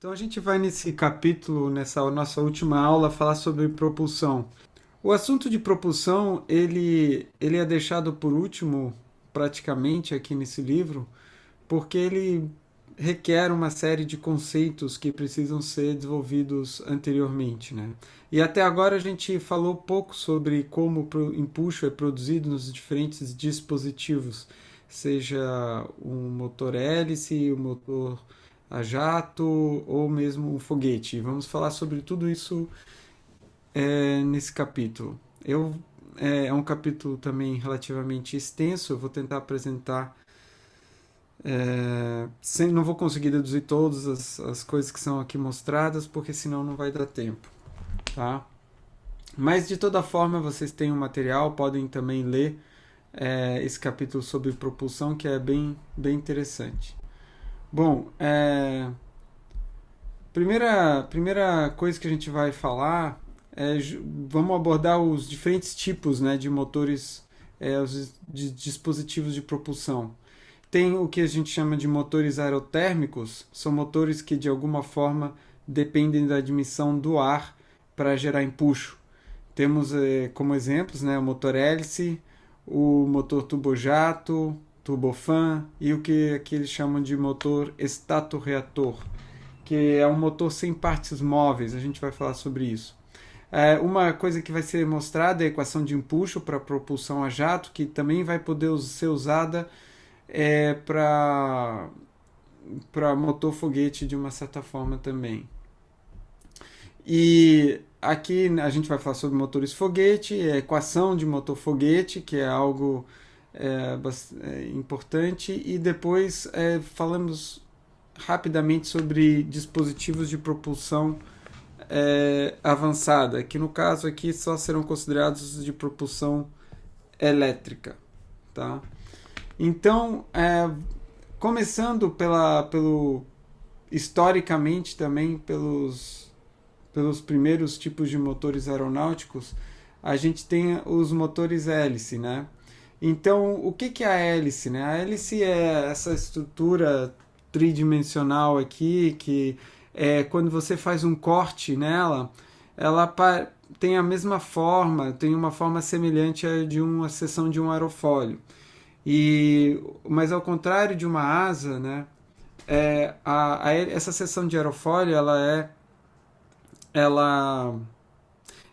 Então a gente vai nesse capítulo, nessa nossa última aula, falar sobre propulsão. O assunto de propulsão, ele é deixado por último, praticamente, aqui nesse livro, porque ele requer uma série de conceitos que precisam ser desenvolvidos anteriormente, né? E até agora a gente falou pouco sobre como o empuxo é produzido nos diferentes dispositivos, seja um motor hélice, um motor a jato ou mesmo um foguete. Vamos falar sobre tudo isso nesse capítulo. É um capítulo também relativamente extenso, eu vou tentar apresentar. Não vou conseguir deduzir todas as coisas que são aqui mostradas, porque senão não vai dar tempo. Tá? Mas de toda forma, vocês têm um material, podem também ler esse capítulo sobre propulsão, que é bem interessante. Bom, primeira coisa que a gente vai falar vamos abordar os diferentes tipos, né, de motores, de dispositivos de propulsão. Tem o que a gente chama de motores aerotérmicos, são motores que de alguma forma dependem da admissão do ar para gerar empuxo. Temos como exemplos, né, o motor hélice, o motor turbojato, turbofan e o que aqui eles chamam de motor estator-reator, que é um motor sem partes móveis. A gente vai falar sobre isso. Uma coisa que vai ser mostrada é a equação de empuxo para propulsão a jato, que também vai poder ser usada para motor foguete de uma certa forma também. E aqui a gente vai falar sobre motores foguete, a equação de motor foguete, que é algo importante, e depois falamos rapidamente sobre dispositivos de propulsão avançada, que no caso aqui só serão considerados de propulsão elétrica. Tá? Então, começando pelo historicamente também pelos primeiros tipos de motores aeronáuticos, a gente tem os motores hélice, né? Então, o que é a hélice, né? A hélice é essa estrutura tridimensional aqui que quando você faz um corte nela, ela tem a mesma forma, tem uma forma semelhante a de uma seção de um aerofólio. Mas ao contrário de uma asa, né, essa seção de aerofólio ela,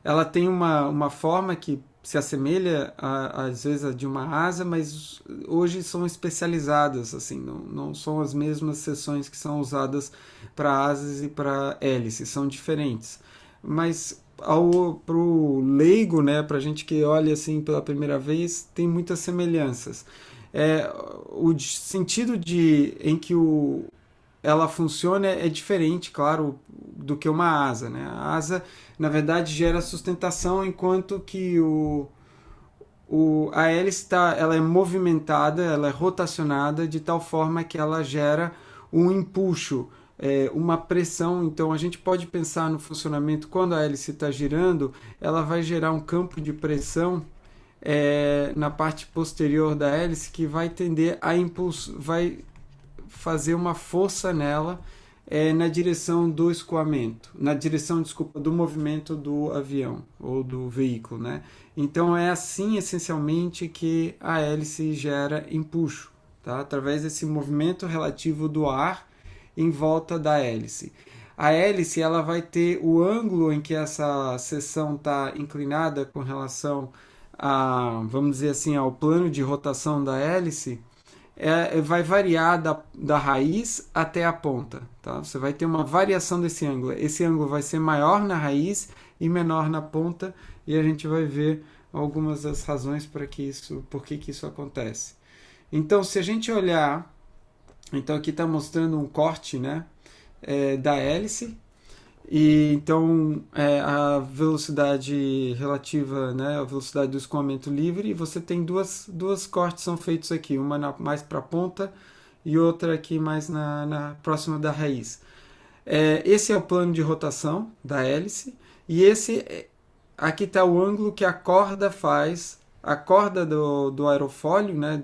ela tem uma forma que se assemelha às vezes a de uma asa, mas hoje são especializadas, assim, não são as mesmas seções que são usadas para asas e para hélices, são diferentes. Mas para o leigo, né, para a gente que olha assim pela primeira vez, tem muitas semelhanças. O sentido em que ela funciona é diferente, claro, do que uma asa. Né? A asa, na verdade, gera sustentação, enquanto que a hélice ela é movimentada, ela é rotacionada de tal forma que ela gera um empuxo, uma pressão. Então a gente pode pensar no funcionamento quando a hélice está girando, ela vai gerar um campo de pressão na parte posterior da hélice que vai tender a vai fazer uma força nela na direção do escoamento, na direção, desculpa, do movimento do avião ou do veículo, né? Então é assim essencialmente que a hélice gera empuxo, tá? Através desse movimento relativo do ar em volta da hélice. A hélice ela vai ter o ângulo em que essa seção está inclinada com relação vamos dizer assim, ao plano de rotação da hélice, vai variar da raiz até a ponta. Tá? Você vai ter uma variação desse ângulo. Esse ângulo vai ser maior na raiz e menor na ponta, e a gente vai ver algumas das razões por que isso acontece. Então, se a gente olhar, então aqui está mostrando um corte, né, da hélice. E então a velocidade relativa, né, a velocidade do escoamento livre, e você tem duas cortes são feitos aqui, uma mais para a ponta e outra aqui mais na próxima da raiz. Esse é o plano de rotação da hélice, e aqui está o ângulo que a corda faz, a corda do aerofólio, né,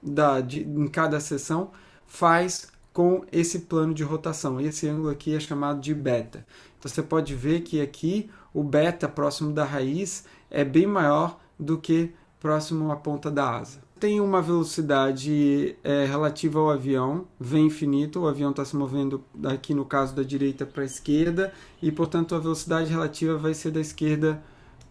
em cada seção, faz com esse plano de rotação. Esse ângulo aqui é chamado de beta. Então você pode ver que aqui o beta próximo da raiz é bem maior do que próximo à ponta da asa. Tem uma velocidade relativa ao avião, v infinito, o avião está se movendo aqui no caso da direita para a esquerda, e portanto a velocidade relativa vai ser da esquerda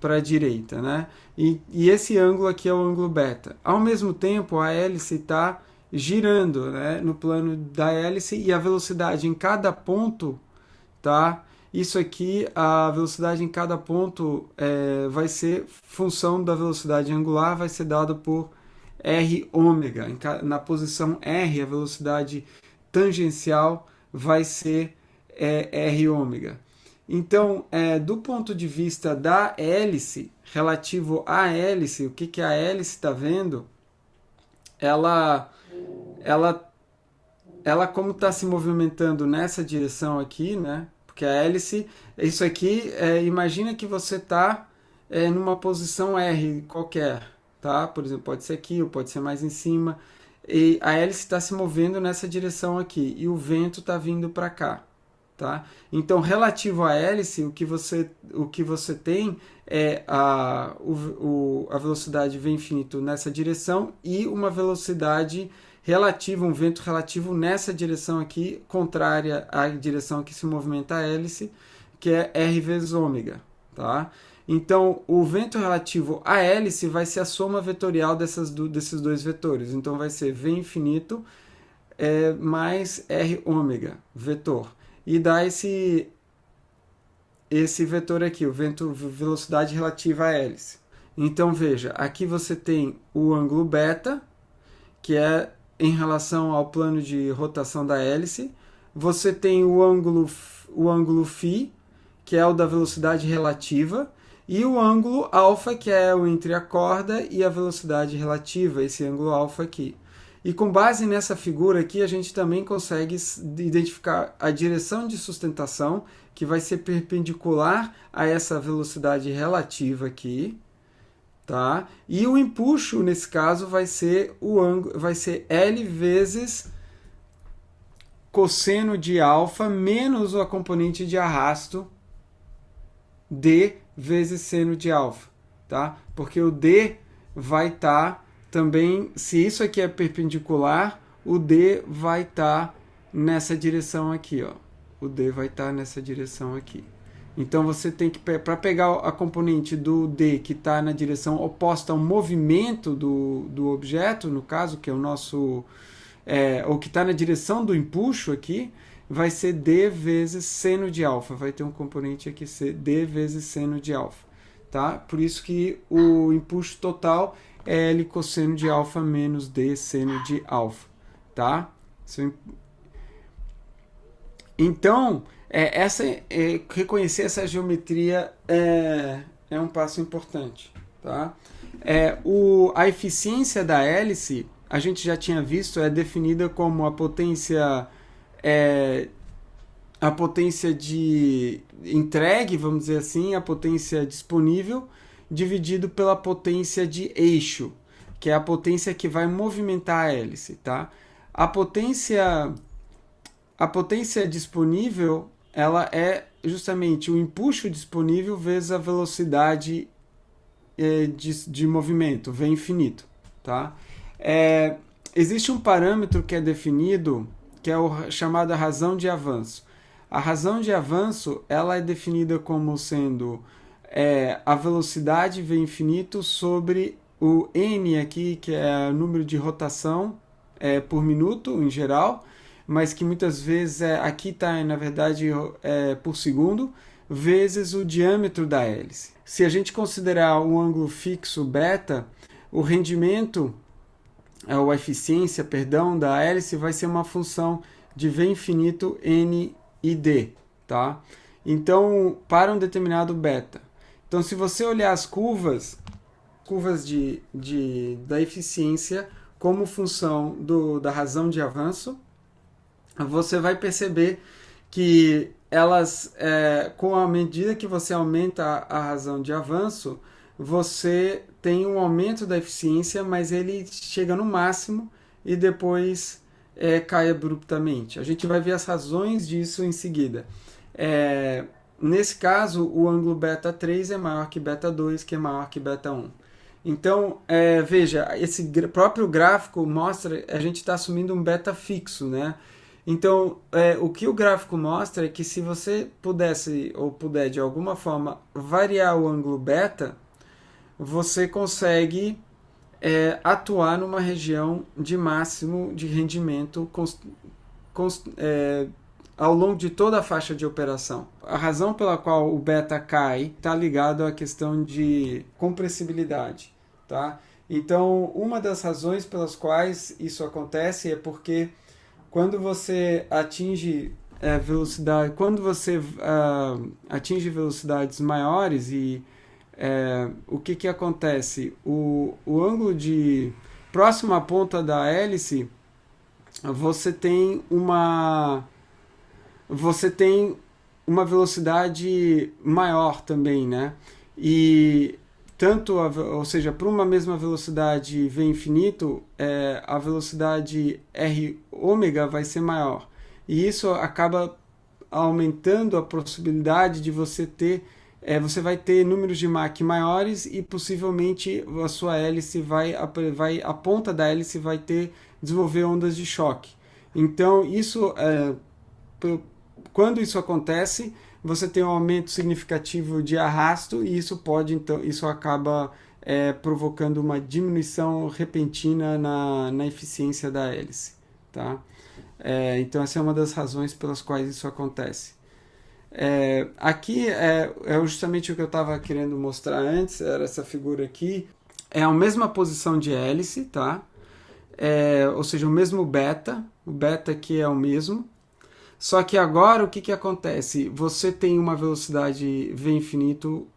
para a direita, né? E esse ângulo aqui é o ângulo beta. Ao mesmo tempo, a hélice está girando, né, no plano da hélice, e a velocidade em cada ponto, tá? Isso aqui, a velocidade em cada ponto vai ser função da velocidade angular, vai ser dado por r ômega. Na posição R, a velocidade tangencial vai ser r ômega. Então, do ponto de vista da hélice, relativo à hélice, o que a hélice está vendo? Ela como está se movimentando nessa direção aqui, né? Porque a hélice, isso aqui, imagina que você está numa posição R qualquer, tá? Por exemplo, pode ser aqui ou pode ser mais em cima. E a hélice está se movendo nessa direção aqui e o vento está vindo para cá, tá? Então, relativo à hélice, o que você tem é a velocidade v infinito nessa direção e uma velocidade relativa, um vento relativo nessa direção aqui, contrária à direção que se movimenta a hélice, que é r vezes ômega, tá? Então, o vento relativo à hélice vai ser a soma vetorial desses dois vetores. Então, vai ser v infinito mais r ômega, vetor. E dá esse vetor aqui, o vento velocidade relativa à hélice. Então, veja, aqui você tem o ângulo beta, que é em relação ao plano de rotação da hélice. Você tem o ângulo φ, que é o da velocidade relativa, e o ângulo alfa, que é o entre a corda e a velocidade relativa, esse ângulo alfa aqui. E com base nessa figura aqui, a gente também consegue identificar a direção de sustentação, que vai ser perpendicular a essa velocidade relativa aqui, tá? E o empuxo, nesse caso, vai ser L vezes cosseno de alfa menos a componente de arrasto D vezes seno de alfa, tá? Porque o D vai estar também, se isso aqui é perpendicular, o D vai estar nessa direção aqui, ó. O D vai estar nessa direção aqui. Então você tem que, para pegar a componente do D que está na direção oposta ao movimento do objeto, no caso, que é o nosso, ou que está na direção do empuxo aqui, vai ser D vezes seno de alfa. Vai ter um componente aqui, D vezes seno de alfa. Tá? Por isso que o empuxo total é L cosseno de alfa menos D seno de alfa. Tá? Então, reconhecer essa geometria é um passo importante. Tá? A eficiência da hélice, a gente já tinha visto, é definida como a potência de entregue, vamos dizer assim, a potência disponível, dividido pela potência de eixo, que é a potência que vai movimentar a hélice. Tá? A potência disponível, ela é justamente o empuxo disponível vezes a velocidade de movimento, v infinito. Tá? Existe um parâmetro que é definido, que é o chamado razão de avanço. A razão de avanço, ela é definida como sendo a velocidade v infinito sobre o n aqui, que é o número de rotação por minuto, em geral, mas que muitas vezes aqui está, na verdade, por segundo, vezes o diâmetro da hélice. Se a gente considerar um ângulo fixo beta, o rendimento, ou a eficiência, perdão, da hélice vai ser uma função de v infinito n e d, tá? Então, para um determinado beta. Então, se você olhar as curvas da eficiência como função da razão de avanço, você vai perceber que elas, com a medida que você aumenta a razão de avanço, você tem um aumento da eficiência, mas ele chega no máximo e depois cai abruptamente. A gente vai ver as razões disso em seguida. Nesse caso, o ângulo beta 3 é maior que beta 2, que é maior que beta 1. Então, veja, esse próprio gráfico mostra, a gente está assumindo um beta fixo, né? Então, o que o gráfico mostra é que se você pudesse, ou puder de alguma forma, variar o ângulo beta, você consegue atuar numa região de máximo de rendimento ao longo de toda a faixa de operação. A razão pela qual o beta cai está ligado à questão de compressibilidade, tá? Então, uma das razões pelas quais isso acontece é porque quando você atinge velocidade, quando você atinge velocidades maiores e o que acontece? O ângulo de próximo à ponta da hélice, você tem uma velocidade maior também, né? E tanto, ou seja, para uma mesma velocidade v infinito, a velocidade r ômega vai ser maior. E isso acaba aumentando a possibilidade de você ter você vai ter números de Mach maiores e possivelmente a sua hélice a ponta da hélice vai desenvolver ondas de choque. Então, quando isso acontece, você tem um aumento significativo de arrasto e isso acaba provocando uma diminuição repentina na eficiência da hélice, tá? Então, essa é uma das razões pelas quais isso acontece. Aqui é justamente o que eu estava querendo mostrar antes, era essa figura aqui. É a mesma posição de hélice, tá? Ou seja, o mesmo beta. O beta aqui é o mesmo. Só que agora o que acontece? Você tem uma velocidade v infinito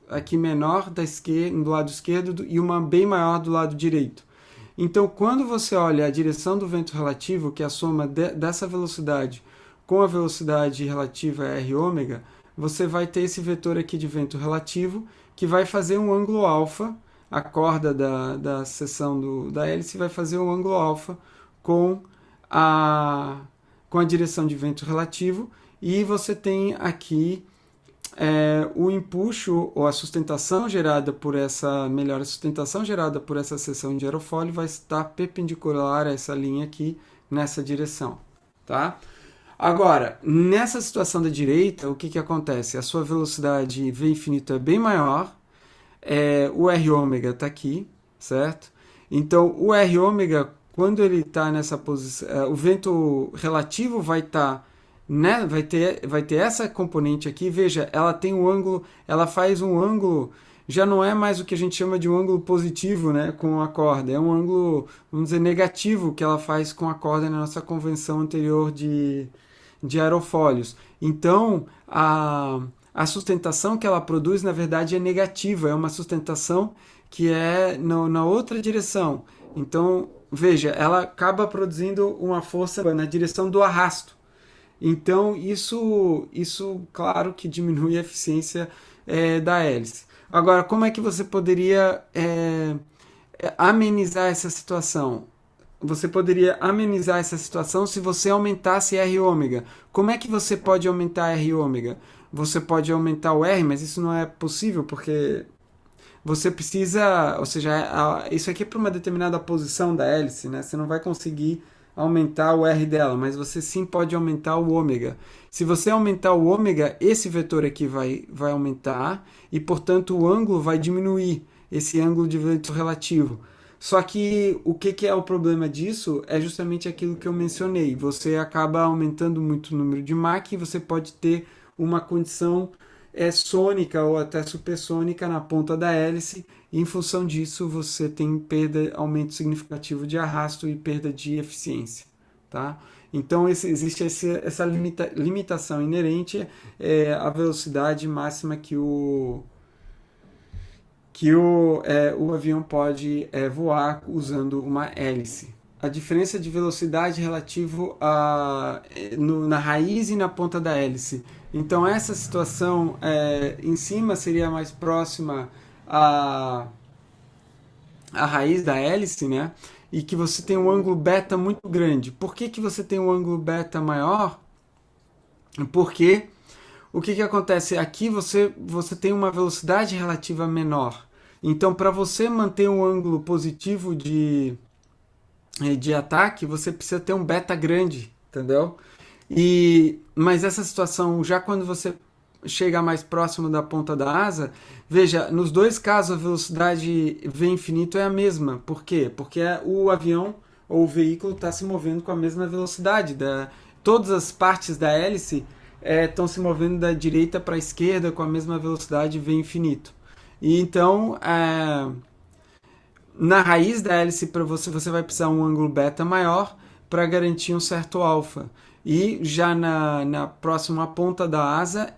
aqui menor do lado esquerdo e uma bem maior do lado direito. Então, quando você olha a direção do vento relativo, que é a soma dessa velocidade com a velocidade relativa r ômega, você vai ter esse vetor aqui de vento relativo que vai fazer um ângulo alfa, a corda da seção da hélice vai fazer um ângulo alfa com a direção de vento relativo, e você tem aqui o empuxo ou a sustentação gerada por essa seção de aerofólio vai estar perpendicular a essa linha aqui nessa direção, tá? Agora, nessa situação da direita, o que acontece? A sua velocidade v infinito é bem maior, o r ômega está aqui, certo? Então, o r ômega, quando ele está nessa posição, o vento relativo vai estar, né, vai ter essa componente aqui. Veja, ela tem um ângulo, ela faz um ângulo, já não é mais o que a gente chama de um ângulo positivo, né, com a corda, é um ângulo, vamos dizer, negativo que ela faz com a corda na nossa convenção anterior de aerofólios. Então, a sustentação que ela produz, na verdade, é negativa, é uma sustentação que é na outra direção. Então, veja, ela acaba produzindo uma força na direção do arrasto. Então, isso claro que diminui a eficiência da hélice. Agora, como é que você poderia amenizar essa situação? Você poderia amenizar essa situação se você aumentasse R ômega. Como é que você pode aumentar R ômega? Você pode aumentar o R, mas isso não é possível porque você precisa, ou seja, isso aqui é para uma determinada posição da hélice, né? Você não vai conseguir aumentar o R dela, mas você sim pode aumentar o ômega. Se você aumentar o ômega, esse vetor aqui vai aumentar e, portanto, o ângulo vai diminuir, esse ângulo de vento relativo. Só que o que é o problema disso é justamente aquilo que eu mencionei. Você acaba aumentando muito o número de Mach e você pode ter uma condição sônica ou até supersônica na ponta da hélice, e em função disso você tem aumento significativo de arrasto e perda de eficiência, tá? Então existe essa limitação inerente à velocidade máxima que o avião pode voar usando uma hélice. A diferença de velocidade relativo na raiz e na ponta da hélice. Então essa situação em cima seria mais próxima a raiz da hélice, né? E que você tem um ângulo beta muito grande. Por que, que você tem um ângulo beta maior? Porque o que, que acontece? Aqui você tem uma velocidade relativa menor. Então, para você manter um ângulo positivo de ataque, você precisa ter um beta grande, entendeu? Mas essa situação, já quando você chega mais próximo da ponta da asa, veja, nos dois casos a velocidade v infinito é a mesma. Por quê? Porque o avião ou o veículo está se movendo com a mesma velocidade. Todas as partes da hélice estão se movendo da direita para a esquerda com a mesma velocidade v infinito. E então, na raiz da hélice, para você vai precisar um ângulo beta maior para garantir um certo alfa. E já na próxima ponta da asa,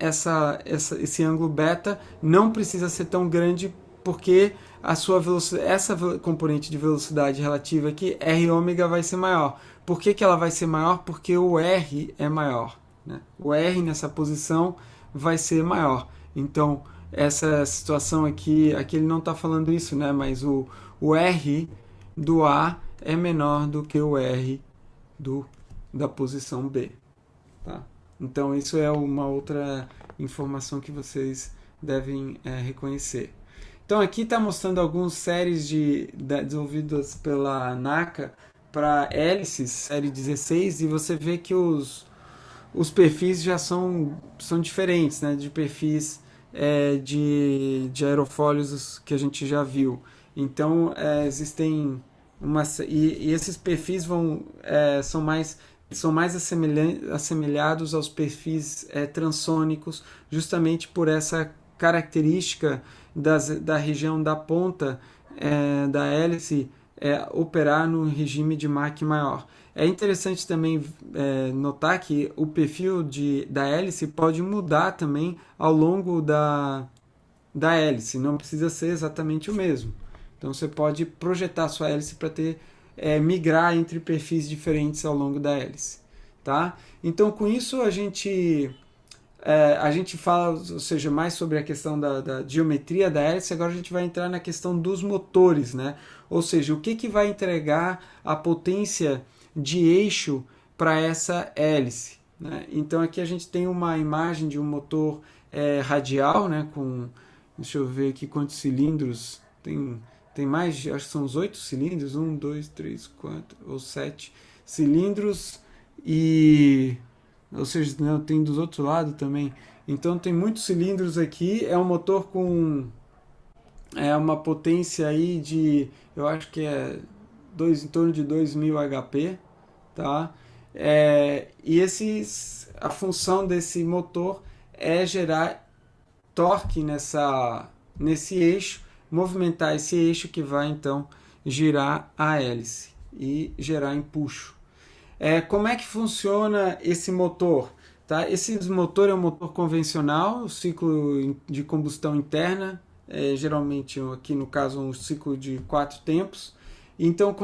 esse ângulo beta não precisa ser tão grande, porque a sua velocidade, essa componente de velocidade relativa aqui, r ômega, vai ser maior. Por que, que ela vai ser maior? Porque o r é maior. Né? O r nessa posição vai ser maior. Então, essa situação aqui ele não está falando isso, né? Mas o r do A é menor do que o r da posição B. Tá? Então, isso é uma outra informação que vocês devem reconhecer. Então, aqui está mostrando algumas séries desenvolvidas pela NACA para hélices, série 16, e você vê que os perfis já são diferentes, né? De perfis de aerofólios que a gente já viu. Então, existem e esses perfis são mais assemelhados aos perfis transônicos, justamente por essa característica da região da ponta da hélice operar no regime de Mach maior. É interessante também notar que o perfil da hélice pode mudar também ao longo da hélice, não precisa ser exatamente o mesmo. Então você pode projetar sua hélice para migrar entre perfis diferentes ao longo da hélice. Tá? Então com isso a gente fala, ou seja, mais sobre a questão da geometria da hélice. Agora a gente vai entrar na questão dos motores, né? Ou seja, o que vai entregar a potência de eixo para essa hélice. Né? Então aqui a gente tem uma imagem de um motor radial, né? Deixa eu ver aqui quantos cilindros tem mais, acho que são uns 8 cilindros, 1, 2, 3, 4 ou 7 cilindros, ou seja, não, tem dos outros lados também. Então tem muitos cilindros aqui, é um motor com uma potência aí eu acho que em torno de 2000 HP, tá? E a função desse motor é gerar torque nesse eixo, movimentar esse eixo que vai então girar a hélice e gerar empuxo. Como é que funciona esse motor? Tá? Esse motor é um motor convencional, ciclo de combustão interna, geralmente aqui no caso um ciclo de 4 tempos. Então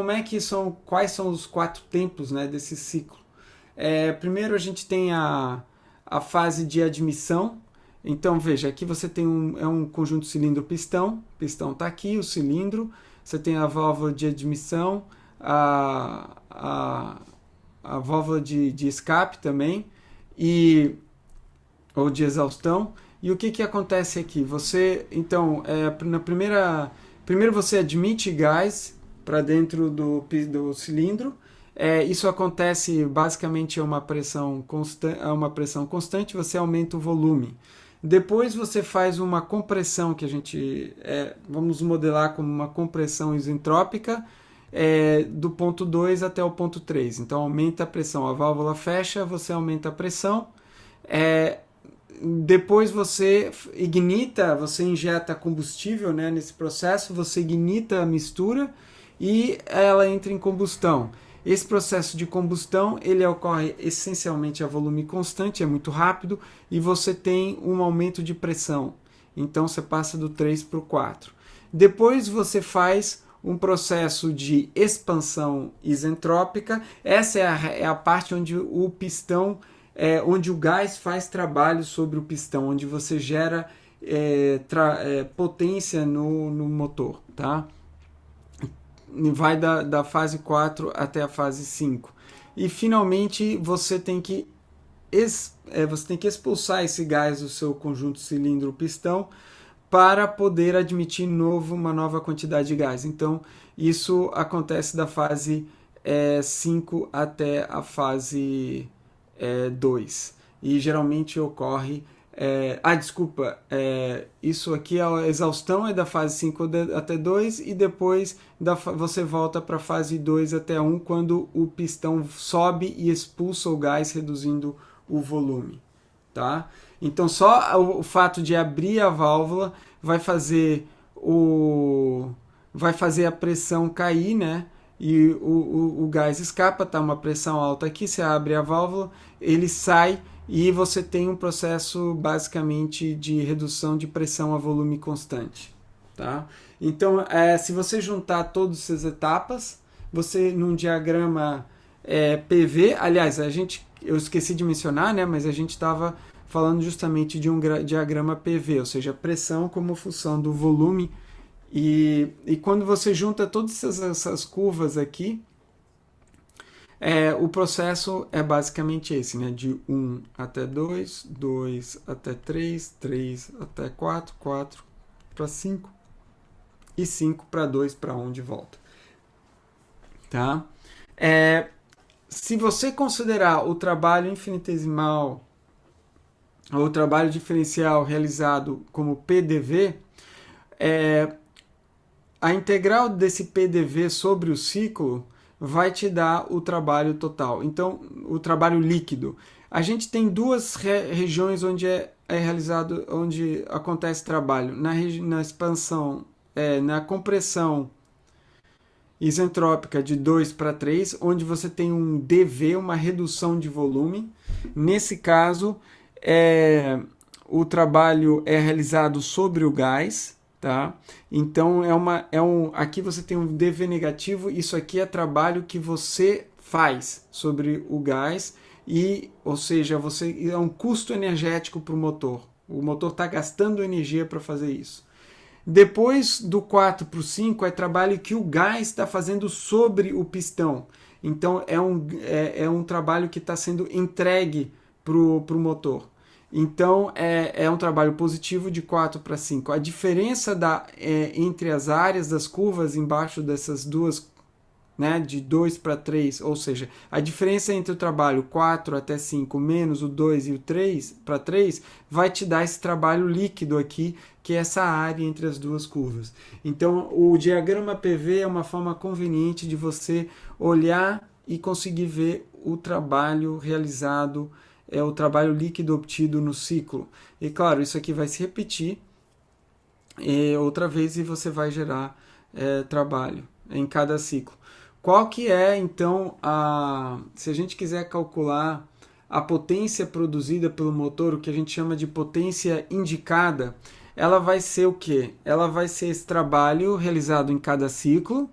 quais são os 4 tempos, né, desse ciclo? Primeiro a gente tem a fase de admissão. Então veja, aqui você tem um conjunto cilindro-pistão, o pistão está aqui, o cilindro, você tem a válvula de admissão, a válvula de escape também, ou de exaustão. E o que acontece aqui? Então, primeiro você admite gás para dentro do cilindro. Isso acontece basicamente a uma pressão constante, você aumenta o volume. Depois você faz uma compressão, que a gente vamos modelar como uma compressão isentrópica, do ponto 2 até o ponto 3. Então aumenta a pressão, a válvula fecha, você aumenta a pressão. Depois você injeta combustível, né, nesse processo, você ignita a mistura e ela entra em combustão. Esse processo de combustão ele ocorre essencialmente a volume constante, é muito rápido, e você tem um aumento de pressão. Então você passa do 3 para o 4. Depois você faz um processo de expansão isentrópica. Essa é a parte onde o pistão, onde o gás faz trabalho sobre o pistão, onde você gera potência no motor. Tá? vai da fase 4 até a fase 5. E finalmente você tem que expulsar esse gás do seu conjunto cilindro-pistão para poder admitir uma nova quantidade de gás. Então, isso acontece da fase 5 até a fase 2. E geralmente ocorre... desculpa. Isso aqui, a exaustão é da fase 5 até 2 e depois você volta para a fase 2 até 1, quando o pistão sobe e expulsa o gás, reduzindo o volume. Tá? Então, só o fato de abrir a válvula vai fazer a pressão cair, né? E o gás escapa, tá uma pressão alta aqui, você abre a válvula, ele sai e você tem um processo basicamente de redução de pressão a volume constante. Tá? Então, se você juntar todas essas etapas, você num diagrama PV, aliás, eu esqueci de mencionar, né, mas a gente estava falando justamente de um diagrama PV, ou seja, pressão como função do volume. E quando você junta todas essas curvas aqui, o processo é basicamente esse, né, de 1 até 2, 2 até 3, 3 até 4, 4 para 5 e 5 para 2 para 1 de volta. Tá? Se você considerar o trabalho infinitesimal ou o trabalho diferencial realizado como PDV, a integral desse PDV sobre o ciclo vai te dar o trabalho total. Então, o trabalho líquido. A gente tem duas regiões onde realizado, onde acontece trabalho. Na expansão, na compressão isentrópica de 2 para 3, onde você tem um dV, uma redução de volume. Nesse caso, o trabalho é realizado sobre o gás, tá? Então, aqui você tem um dV negativo, isso aqui é trabalho que você faz sobre o gás, ou seja, é um custo energético para o motor. O motor está gastando energia para fazer isso. Depois do 4 para o 5 é trabalho que o gás está fazendo sobre o pistão. Então é um trabalho que está sendo entregue para o motor. Então é um trabalho positivo de 4 para 5. A diferença entre as áreas das curvas embaixo dessas duas, né, de 2 para 3, ou seja, a diferença entre o trabalho 4 até 5 menos o 2 e o 3 para 3 vai te dar esse trabalho líquido aqui, que é essa área entre as duas curvas. Então, o diagrama PV é uma forma conveniente de você olhar e conseguir ver o trabalho realizado, o trabalho líquido obtido no ciclo. E claro, isso aqui vai se repetir outra vez e você vai gerar trabalho em cada ciclo. Qual que é, então, se a gente quiser calcular a potência produzida pelo motor, o que a gente chama de potência indicada, ela vai ser o quê? Ela vai ser esse trabalho realizado em cada ciclo,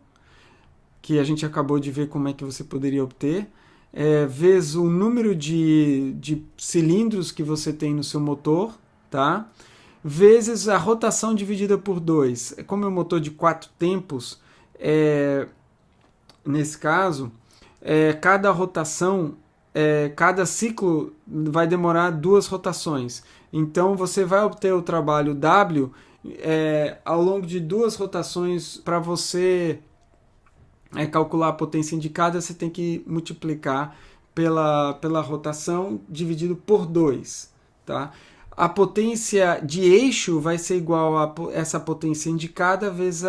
que a gente acabou de ver como é que você poderia obter, vezes o número de cilindros que você tem no seu motor, tá? Vezes a rotação dividida por 2. Como é um motor de 4 tempos, nesse caso, cada rotação, cada ciclo vai demorar 2 rotações. Então, você vai obter o trabalho W ao longo de 2 rotações. Para você calcular a potência indicada, você tem que multiplicar pela rotação dividido por 2. Tá? A potência de eixo vai ser igual a essa potência indicada vezes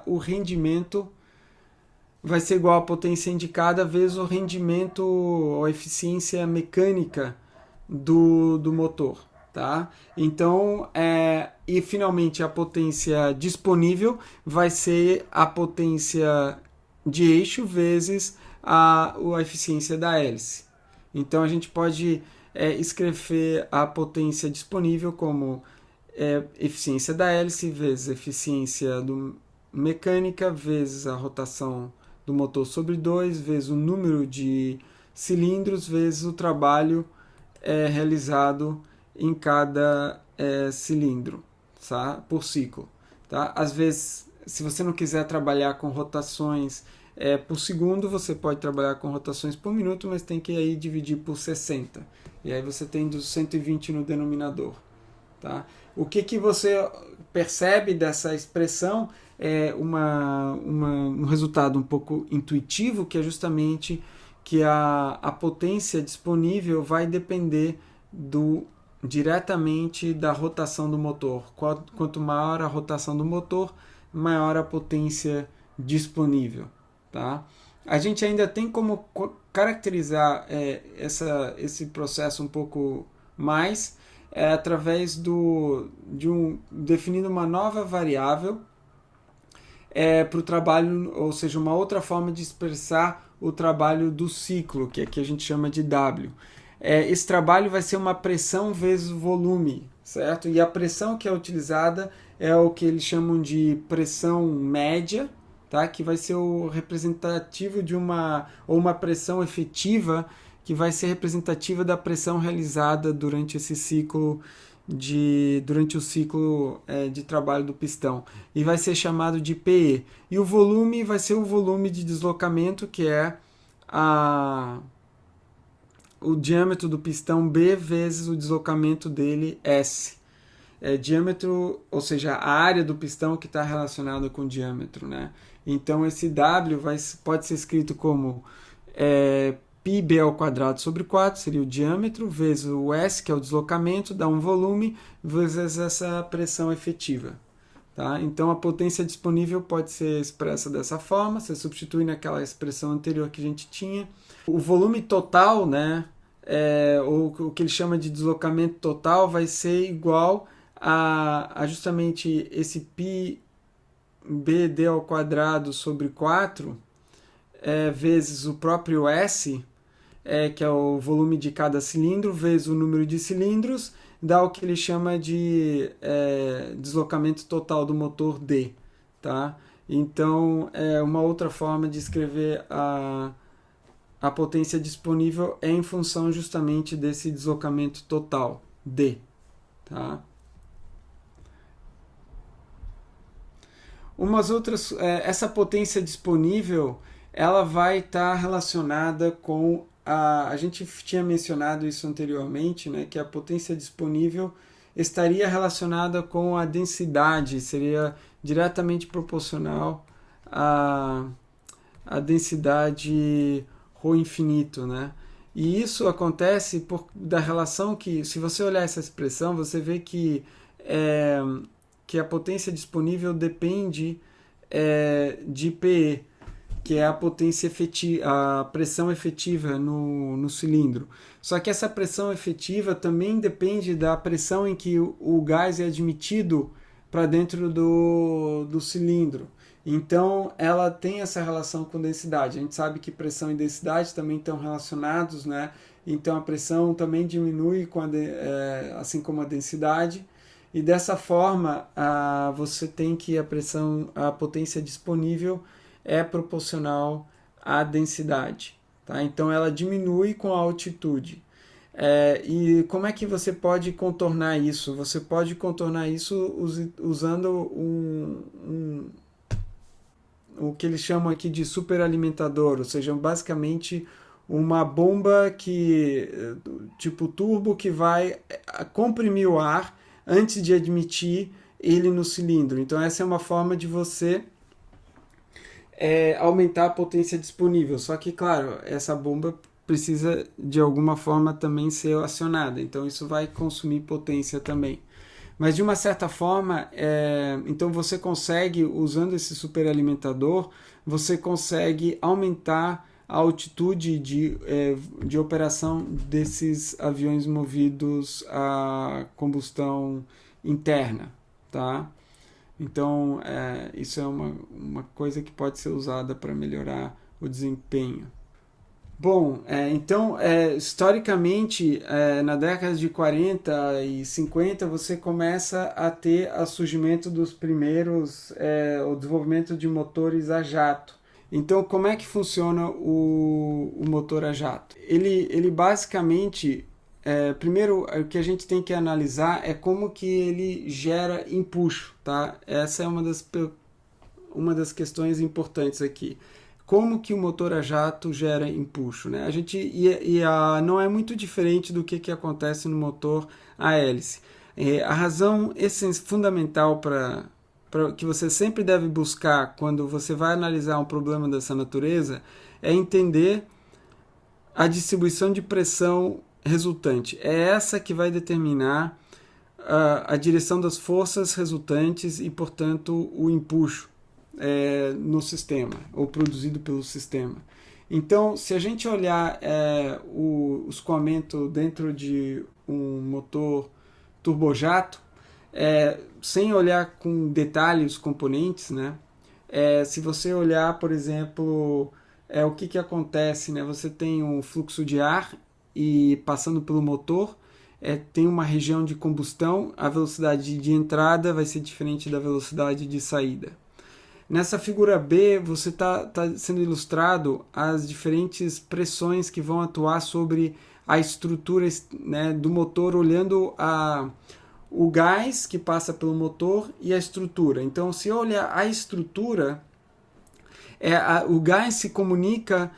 o rendimento, vai ser igual à potência indicada vezes o rendimento ou eficiência mecânica do motor. Tá? Então, e finalmente a potência disponível vai ser a potência de eixo vezes a eficiência da hélice. Então a gente pode escrever a potência disponível como eficiência da hélice vezes eficiência mecânica vezes a rotação do motor sobre 2 vezes o número de cilindros vezes o trabalho realizado em cada cilindro, tá? Por ciclo. Tá? Às vezes se você não quiser trabalhar com rotações por segundo, você pode trabalhar com rotações por minuto, mas tem que aí dividir por 60. E aí você tem dos 120 no denominador. Tá? O que você percebe dessa expressão é um resultado um pouco intuitivo, que é justamente que a potência disponível vai depender diretamente da rotação do motor. Quanto maior a rotação do motor, maior a potência disponível. Tá? A gente ainda tem como caracterizar esse processo um pouco mais através definindo uma nova variável para o trabalho, ou seja, uma outra forma de expressar o trabalho do ciclo, que aqui a gente chama de W. Esse trabalho vai ser uma pressão vezes volume, certo? E a pressão que é utilizada é o que eles chamam de pressão média, tá? Que vai ser o representativo de uma pressão efetiva que vai ser representativa da pressão realizada durante esse ciclo durante o ciclo de trabalho do pistão, e vai ser chamado de PE. E o volume vai ser o volume de deslocamento, que é o diâmetro do pistão B vezes o deslocamento dele S. Diâmetro, ou seja, a área do pistão que está relacionada com o diâmetro, né? Então esse W pode ser escrito como πb ao quadrado sobre 4, seria o diâmetro, vezes o S, que é o deslocamento, dá um volume, vezes essa pressão efetiva. Tá? Então a potência disponível pode ser expressa dessa forma, você substitui naquela expressão anterior que a gente tinha. O volume total, né, o que ele chama de deslocamento total, vai ser igual a justamente esse πbd ao quadrado sobre 4, vezes o próprio S, que é o volume de cada cilindro, vezes o número de cilindros, dá o que ele chama de deslocamento total do motor D. Tá? Então, uma outra forma de escrever a potência disponível é em função justamente desse deslocamento total, D. Tá? Essa potência disponível, ela vai estar relacionada com a gente tinha mencionado isso anteriormente, né, que a potência disponível estaria relacionada com a densidade, seria diretamente proporcional à densidade ρ infinito, né? E isso acontece da relação que, se você olhar essa expressão, você vê que a potência disponível depende de PE, que é a potência efetiva, a pressão efetiva no cilindro. Só que essa pressão efetiva também depende da pressão em que o gás é admitido para dentro do cilindro. Então, ela tem essa relação com densidade. A gente sabe que pressão e densidade também estão relacionados, né? Então, a pressão também diminui assim como a densidade. E dessa forma, você tem que a potência disponível é proporcional à densidade. Tá? Então ela diminui com a altitude. E como é que você pode contornar isso? Você pode contornar isso usando o que eles chamam aqui de superalimentador, ou seja, basicamente uma bomba tipo turbo, que vai comprimir o ar antes de admitir ele no cilindro. Então essa é uma forma de você aumentar a potência disponível. Só que, claro, essa bomba precisa de alguma forma também ser acionada. Então isso vai consumir potência também. Mas de uma certa forma, então você consegue, usando esse superalimentador, você consegue aumentar a altitude de operação desses aviões movidos a combustão interna, tá? Então, isso é uma coisa que pode ser usada para melhorar o desempenho. Bom, então, historicamente, na década de 40 e 50, você começa a ter o surgimento dos primeiros, o desenvolvimento de motores a jato. Então, como é que funciona o motor a jato? Ele basicamente, primeiro, o que a gente tem que analisar é como que ele gera empuxo, tá? Essa é uma das uma das questões importantes aqui. Como que o motor a jato gera empuxo, né? Não é muito diferente do que acontece no motor a hélice. A razão fundamental para que você sempre deve buscar quando você vai analisar um problema dessa natureza é entender a distribuição de pressão resultante. É essa que vai determinar a direção das forças resultantes e, portanto, o empuxo no sistema, ou produzido pelo sistema. Então, se a gente olhar o escoamento dentro de um motor turbojato, sem olhar com detalhe os componentes, né? Se você olhar, por exemplo, o que acontece, né? Você tem um fluxo de ar e passando pelo motor, tem uma região de combustão, a velocidade de entrada vai ser diferente da velocidade de saída. Nessa figura B, você está sendo ilustrado as diferentes pressões que vão atuar sobre a estrutura, né, do motor, olhando o gás que passa pelo motor e a estrutura. Então, se eu olhar a estrutura, o gás se comunica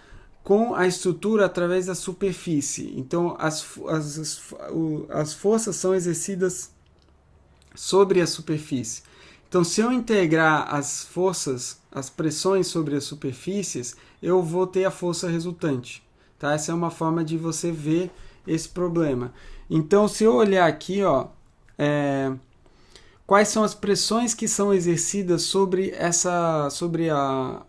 com a estrutura através da superfície. Então, as forças são exercidas sobre a superfície. Então, se eu integrar as forças, as pressões sobre as superfícies, eu vou ter a força resultante. Tá? Essa é uma forma de você ver esse problema. Então, se eu olhar aqui, ó, quais são as pressões que são exercidas sobre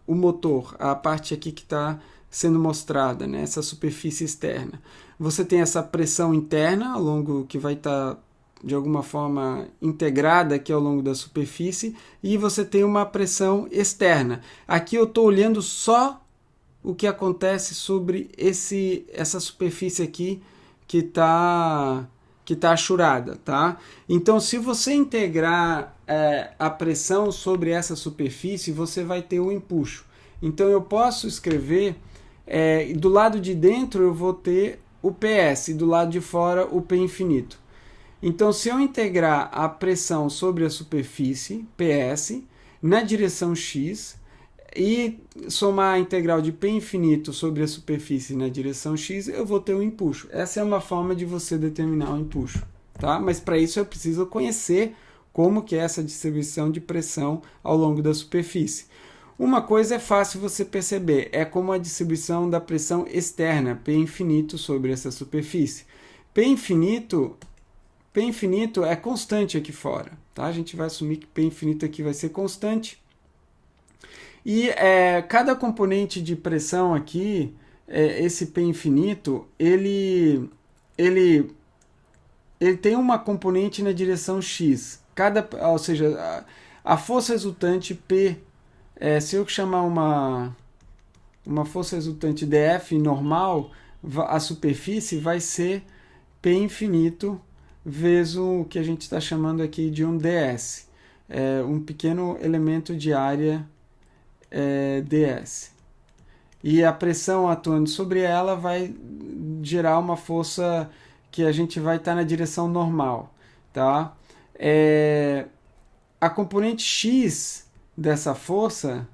o motor, a parte aqui que está sendo mostrada, né? Essa superfície externa. Você tem essa pressão interna ao longo que vai estar de alguma forma integrada aqui ao longo da superfície, e você tem uma pressão externa. Aqui eu estou olhando só o que acontece sobre essa superfície aqui que está achurada, tá? Então, se você integrar a pressão sobre essa superfície, você vai ter o empuxo. Então, eu posso escrever, do lado de dentro eu vou ter o PS, e do lado de fora o P infinito. Então, se eu integrar a pressão sobre a superfície, PS, na direção X, e somar a integral de P infinito sobre a superfície na direção X, eu vou ter um empuxo. Essa é uma forma de você determinar o empuxo. Tá? Mas para isso eu preciso conhecer como que é essa distribuição de pressão ao longo da superfície. Uma coisa é fácil você perceber, é como a distribuição da pressão externa, P infinito sobre essa superfície. P infinito é constante aqui fora. Tá? A gente vai assumir que P infinito aqui vai ser constante. E cada componente de pressão aqui, esse P infinito, ele tem uma componente na direção X. Ou seja, a força resultante P, se eu chamar uma força resultante dF normal, a superfície vai ser P infinito vezes o que a gente está chamando aqui de um ds, um pequeno elemento de área ds. E a pressão atuando sobre ela vai gerar uma força que a gente vai estar na direção normal. Tá? A componente x dessa força,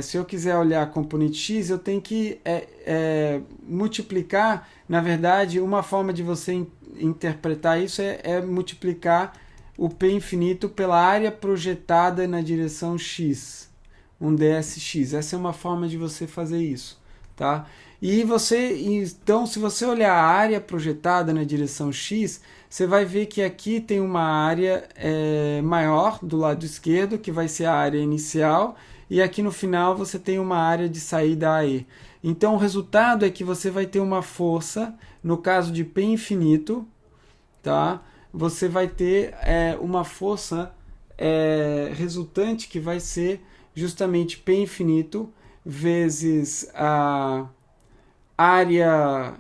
se eu quiser olhar a componente x, eu tenho que multiplicar. Na verdade, uma forma de você interpretar isso é multiplicar o P infinito pela área projetada na direção x, um dsx. Essa é uma forma de você fazer isso. Tá? Então, se você olhar a área projetada na direção x, você vai ver que aqui tem uma área maior do lado esquerdo, que vai ser a área inicial, e aqui no final você tem uma área de saída AE. Então, o resultado é que você vai ter uma força, no caso de P infinito, tá? Você vai ter uma força resultante que vai ser justamente P infinito vezes a área,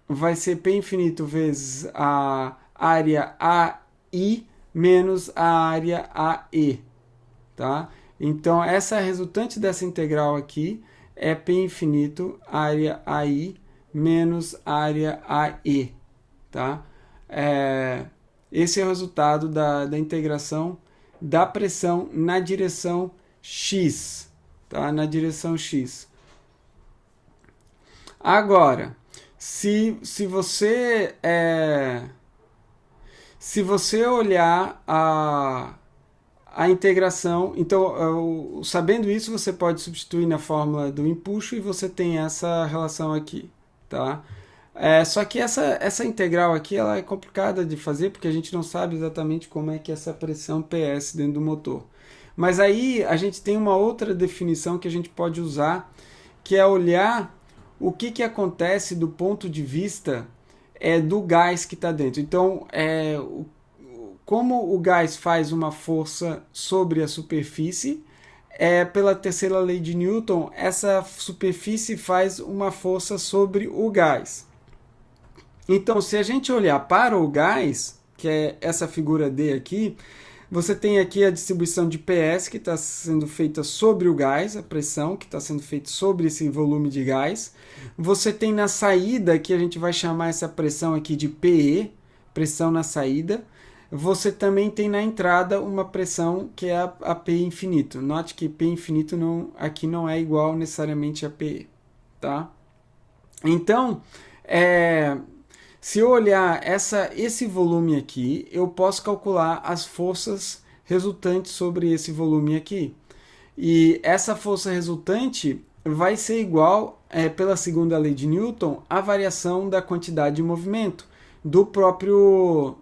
vai ser P infinito vezes a área AI menos a área AE, tá? Então, essa resultante dessa integral aqui é P infinito área AI menos área AE, tá? Esse é o resultado da integração da pressão na direção X, tá? Na direção X. Agora, se você se você olhar a integração, então, sabendo isso, você pode substituir na fórmula do empuxo e você tem essa relação aqui, tá? Só que essa integral aqui ela é complicada de fazer porque a gente não sabe exatamente como é que é essa pressão PS dentro do motor. Mas aí a gente tem uma outra definição que a gente pode usar, que é olhar o que acontece do ponto de vista do gás que está dentro. Então, como o gás faz uma força sobre a superfície, pela terceira lei de Newton, essa superfície faz uma força sobre o gás. Então, se a gente olhar para o gás, que é essa figura D aqui, você tem aqui a distribuição de PS que está sendo feita sobre o gás, a pressão que está sendo feita sobre esse volume de gás. Você tem na saída, que a gente vai chamar essa pressão aqui de PE, pressão na saída. Você também tem na entrada uma pressão que é a P infinito. Note que P infinito aqui não é igual necessariamente a PE. Tá? Então, se eu olhar esse volume aqui, eu posso calcular as forças resultantes sobre esse volume aqui. E essa força resultante vai ser igual, pela segunda lei de Newton, à variação da quantidade de movimento do próprio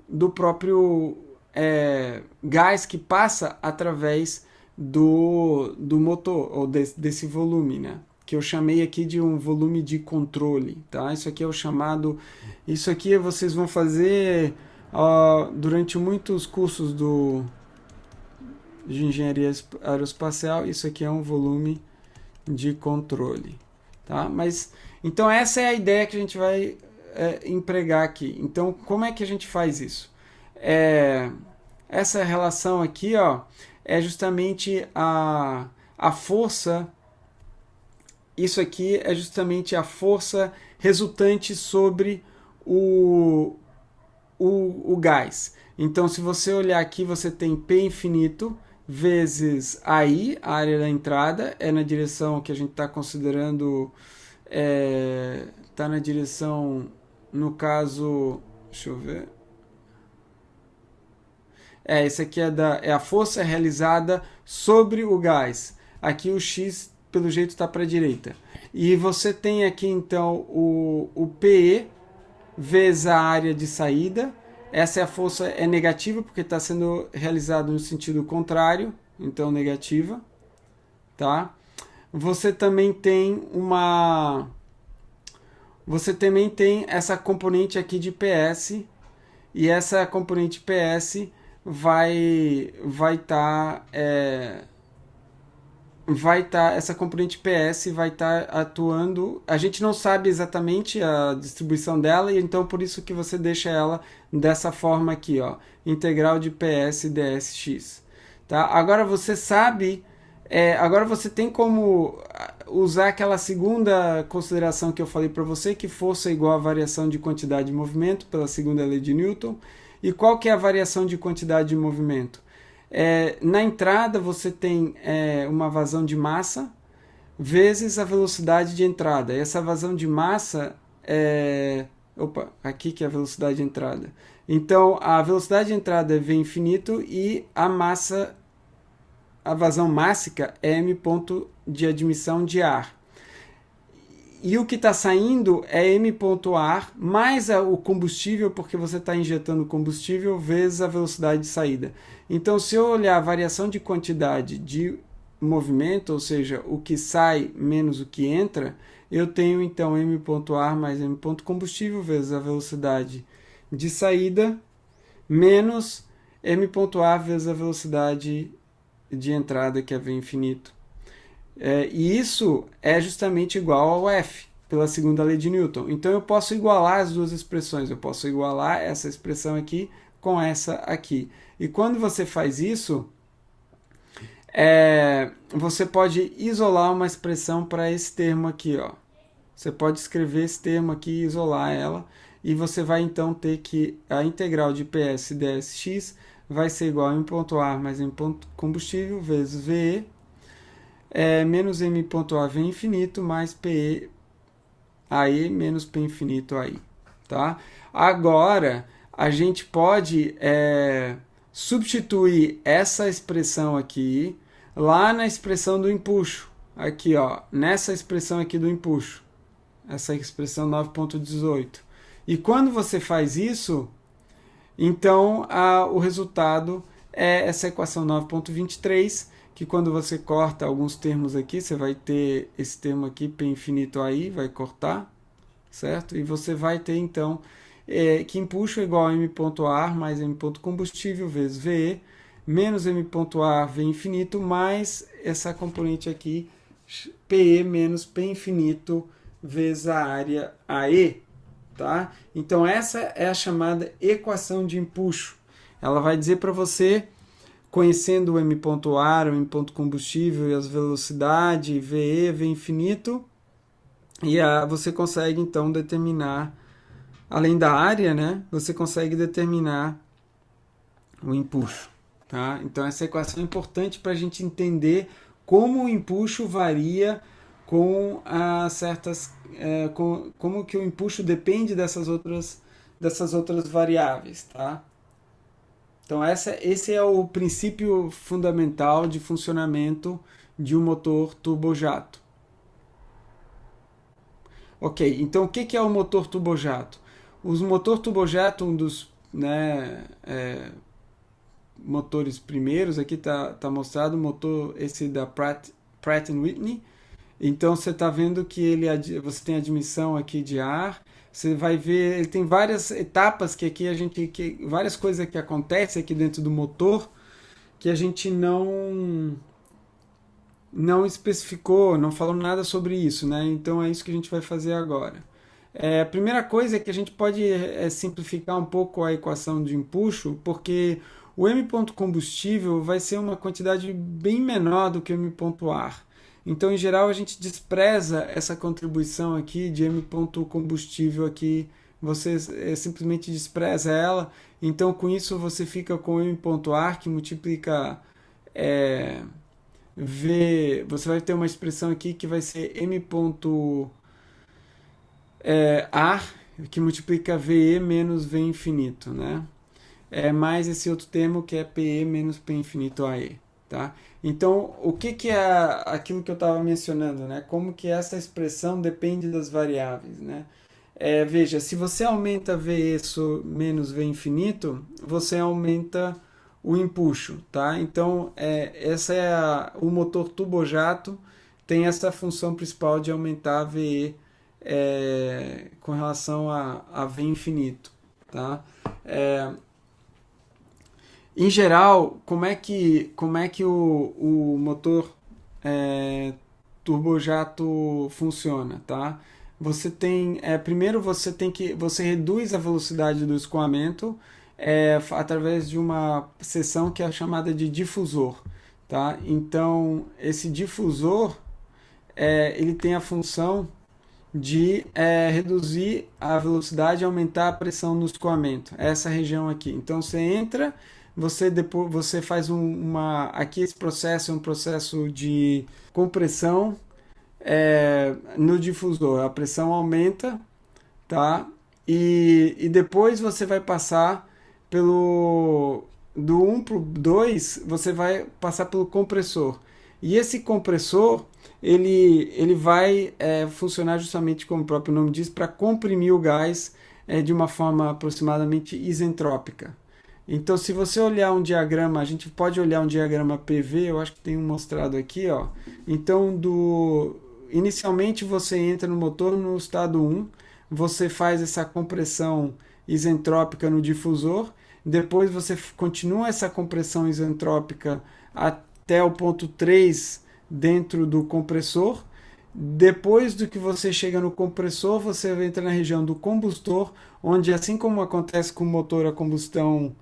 gás que passa através do motor, ou desse volume, né? Que eu chamei aqui de um volume de controle, tá? Isso aqui é o chamado... Isso aqui vocês vão fazer durante muitos cursos de engenharia aeroespacial. Isso aqui é um volume de controle, tá? Mas, então essa é a ideia que a gente vai empregar aqui. Então, como é que a gente faz isso? Essa relação aqui, ó, é justamente a força... Isso aqui é justamente a força resultante sobre o gás. Então, se você olhar aqui, você tem P infinito vezes AI, a área da entrada, é na direção que a gente está considerando, está na direção, no caso, deixa eu ver, isso aqui é a força realizada sobre o gás. Aqui o X pelo jeito está para a direita. E você tem aqui então o PE vezes a área de saída. Essa força é negativa porque está sendo realizado no sentido contrário, então negativa, tá? Você também tem essa componente aqui de PS, e essa componente PS vai estar essa componente PS vai estar atuando. A gente não sabe exatamente a distribuição dela, e então por isso que você deixa ela dessa forma aqui, ó, integral de PS dsx. Tá? Agora você sabe, agora você tem como usar aquela segunda consideração que eu falei para você, que força é igual a variação de quantidade de movimento pela segunda lei de Newton. E qual que é a variação de quantidade de movimento? Na entrada você tem uma vazão de massa vezes a velocidade de entrada. E essa vazão de massa aqui que é a velocidade de entrada. Então a velocidade de entrada é V infinito e a vazão mássica é M ponto de admissão de ar. E o que está saindo é M.ar mais o combustível, porque você está injetando combustível, vezes a velocidade de saída. Então, se eu olhar a variação de quantidade de movimento, ou seja, o que sai menos o que entra, eu tenho então M.ar mais M.combustível vezes a velocidade de saída, menos M.ar vezes a velocidade de entrada, que é V infinito. E isso é justamente igual ao F, pela segunda lei de Newton. Então eu posso igualar as duas expressões. Eu posso igualar essa expressão aqui com essa aqui. E quando você faz isso, você pode isolar uma expressão para esse termo aqui, ó. Você pode escrever esse termo aqui e isolar ela. E você vai então ter que a integral de PS dsx vai ser igual a m.a mais m.combustível vezes VE, menos m.a V infinito mais PE aí menos P infinito aí, tá? Agora, a gente pode substituir essa expressão aqui lá na expressão do empuxo. Aqui, ó, nessa expressão aqui do empuxo. Essa expressão 9.18. E quando você faz isso, então o resultado é essa equação 9.23, que quando você corta alguns termos aqui, você vai ter esse termo aqui, P infinito aí, vai cortar, certo? E você vai ter, então, que empuxo é igual a m.ar mais m.combustível vezes VE, menos m.ar V infinito, mais essa componente aqui, PE menos P infinito vezes a área AE. Tá? Então essa é a chamada equação de empuxo. Ela vai dizer para você, conhecendo o m.ar, o m.combustível e as velocidades, VE, V infinito, e você consegue então determinar, além da área, né, você consegue determinar o empuxo. Tá? Então essa equação é importante para a gente entender como o empuxo varia com certas como que o empuxo depende dessas outras variáveis, tá? Então esse é o princípio fundamental de funcionamento de um motor turbojato. Ok, então o que é o motor turbojato? O motor turbojato, um dos motores primeiros, aqui tá mostrado o motor esse da Pratt Whitney. Então você está vendo que você tem admissão aqui de ar. Você vai ver, ele tem várias etapas que aqui várias coisas que acontecem aqui dentro do motor que a gente não especificou, não falou nada sobre isso, né? Então é isso que a gente vai fazer agora. A primeira coisa é que a gente pode simplificar um pouco a equação de empuxo, porque o m.combustível vai ser uma quantidade bem menor do que o m.ar. Então, em geral, a gente despreza essa contribuição aqui de m.combustível aqui, você simplesmente despreza ela. Então, com isso, você fica com m.ar que multiplica V. Você vai ter uma expressão aqui que vai ser m.ar que multiplica VE menos V infinito, né? Mais esse outro termo que é PE menos P infinito AE. Tá? Então, o que é aquilo que eu estava mencionando, né? Como que essa expressão depende das variáveis, né? Veja, se você aumenta VE menos V infinito, você aumenta o empuxo, tá? Então, essa é o motor turbojato tem essa função principal de aumentar a VE com relação a V infinito, tá? Em geral, como é que o motor turbojato funciona, tá? Você tem primeiro você reduz a velocidade do escoamento através de uma seção que é chamada de difusor, tá? Então esse difusor ele tem a função de reduzir a velocidade e aumentar a pressão no escoamento. Essa região aqui. Então você entra, você faz aqui esse processo é um processo de compressão no difusor. A pressão aumenta, tá? E depois você vai passar do 1 para o 2, você vai passar pelo compressor. E esse compressor ele vai funcionar justamente como o próprio nome diz, para comprimir o gás de uma forma aproximadamente isentrópica. Então, se você olhar um diagrama, a gente pode olhar um diagrama PV, eu acho que tem um mostrado aqui, ó. Então, inicialmente você entra no motor no estado 1, você faz essa compressão isentrópica no difusor, depois você continua essa compressão isentrópica até o ponto 3 dentro do compressor. Depois do que você chega no compressor, você entra na região do combustor, onde, assim como acontece com o motor a combustão,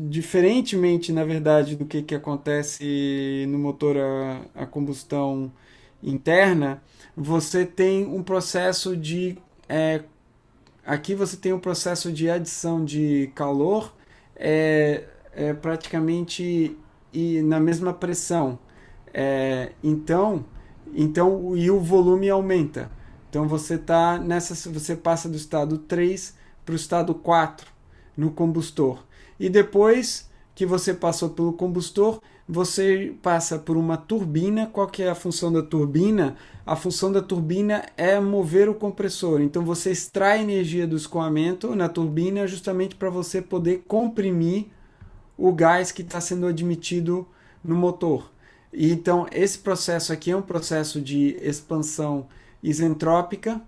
diferentemente, na verdade, do que acontece no motor a combustão interna, você tem um processo de... aqui você tem um processo de adição de calor praticamente na mesma pressão. Então, e o volume aumenta. Então você passa do estado 3 para o estado 4 no combustor. E depois que você passou pelo combustor, você passa por uma turbina. Qual que é a função da turbina? A função da turbina é mover o compressor. Então você extrai energia do escoamento na turbina justamente para você poder comprimir o gás que está sendo admitido no motor. E então esse processo aqui é um processo de expansão isentrópica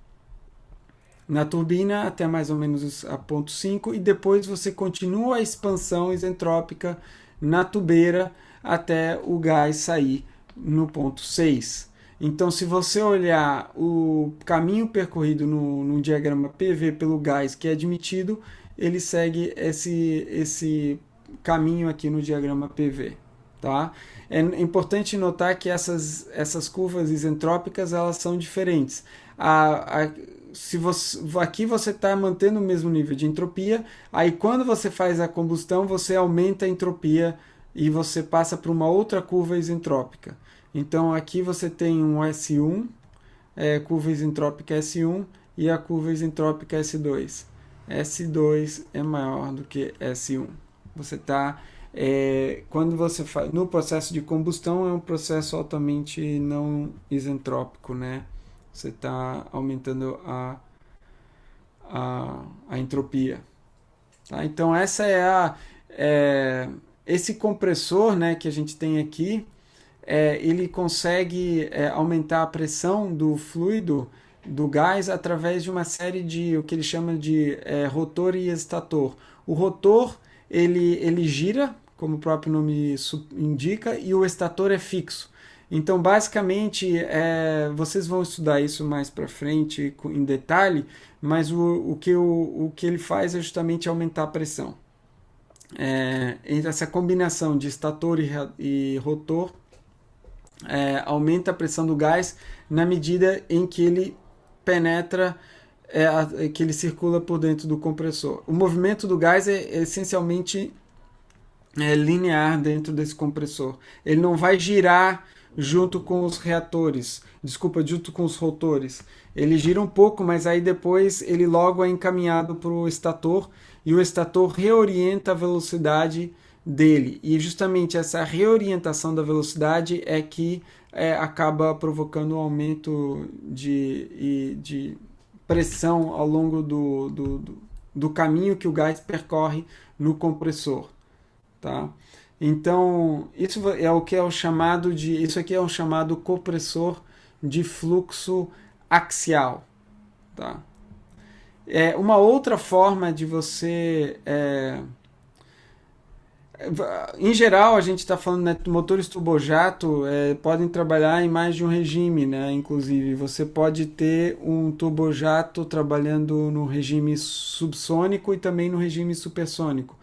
na turbina até mais ou menos a ponto 5, e depois você continua a expansão isentrópica na tubeira até o gás sair no ponto 6. Então, se você olhar o caminho percorrido no diagrama PV pelo gás que é admitido, ele segue esse caminho aqui no diagrama PV. Tá? É importante notar que essas curvas isentrópicas elas são diferentes. Aqui você está mantendo o mesmo nível de entropia, aí quando você faz a combustão você aumenta a entropia e você passa para uma outra curva isentrópica. Então aqui você tem um S1, curva isentrópica S1, e a curva isentrópica S2. S2 é maior do que S1. Você está quando você faz no processo de combustão é um processo altamente não isentrópico, né? Você está aumentando a entropia. Tá? Então essa esse compressor, né, que a gente tem aqui, ele consegue aumentar a pressão do fluido, do gás, através de uma série de o que ele chama de rotor e estator. O rotor ele gira, como o próprio nome indica, e o estator é fixo. Então, basicamente, vocês vão estudar isso mais para frente em detalhe, mas o que ele faz é justamente aumentar a pressão. Essa combinação de estator e rotor aumenta a pressão do gás na medida em que ele penetra, que ele circula por dentro do compressor. O movimento do gás é essencialmente linear dentro desse compressor. Ele não vai girar junto com os junto com os rotores. Ele gira um pouco, mas aí depois ele logo é encaminhado para o estator e o estator reorienta a velocidade dele. E justamente essa reorientação da velocidade é que acaba provocando um aumento de pressão ao longo do caminho que o gás percorre no compressor. Tá? Então, isso é o que é o chamado isso aqui é um chamado compressor de fluxo axial. Tá? Uma outra forma de você... em geral, a gente está falando, né, motores turbojato podem trabalhar em mais de um regime, né? Inclusive, você pode ter um turbojato trabalhando no regime subsônico e também no regime supersônico.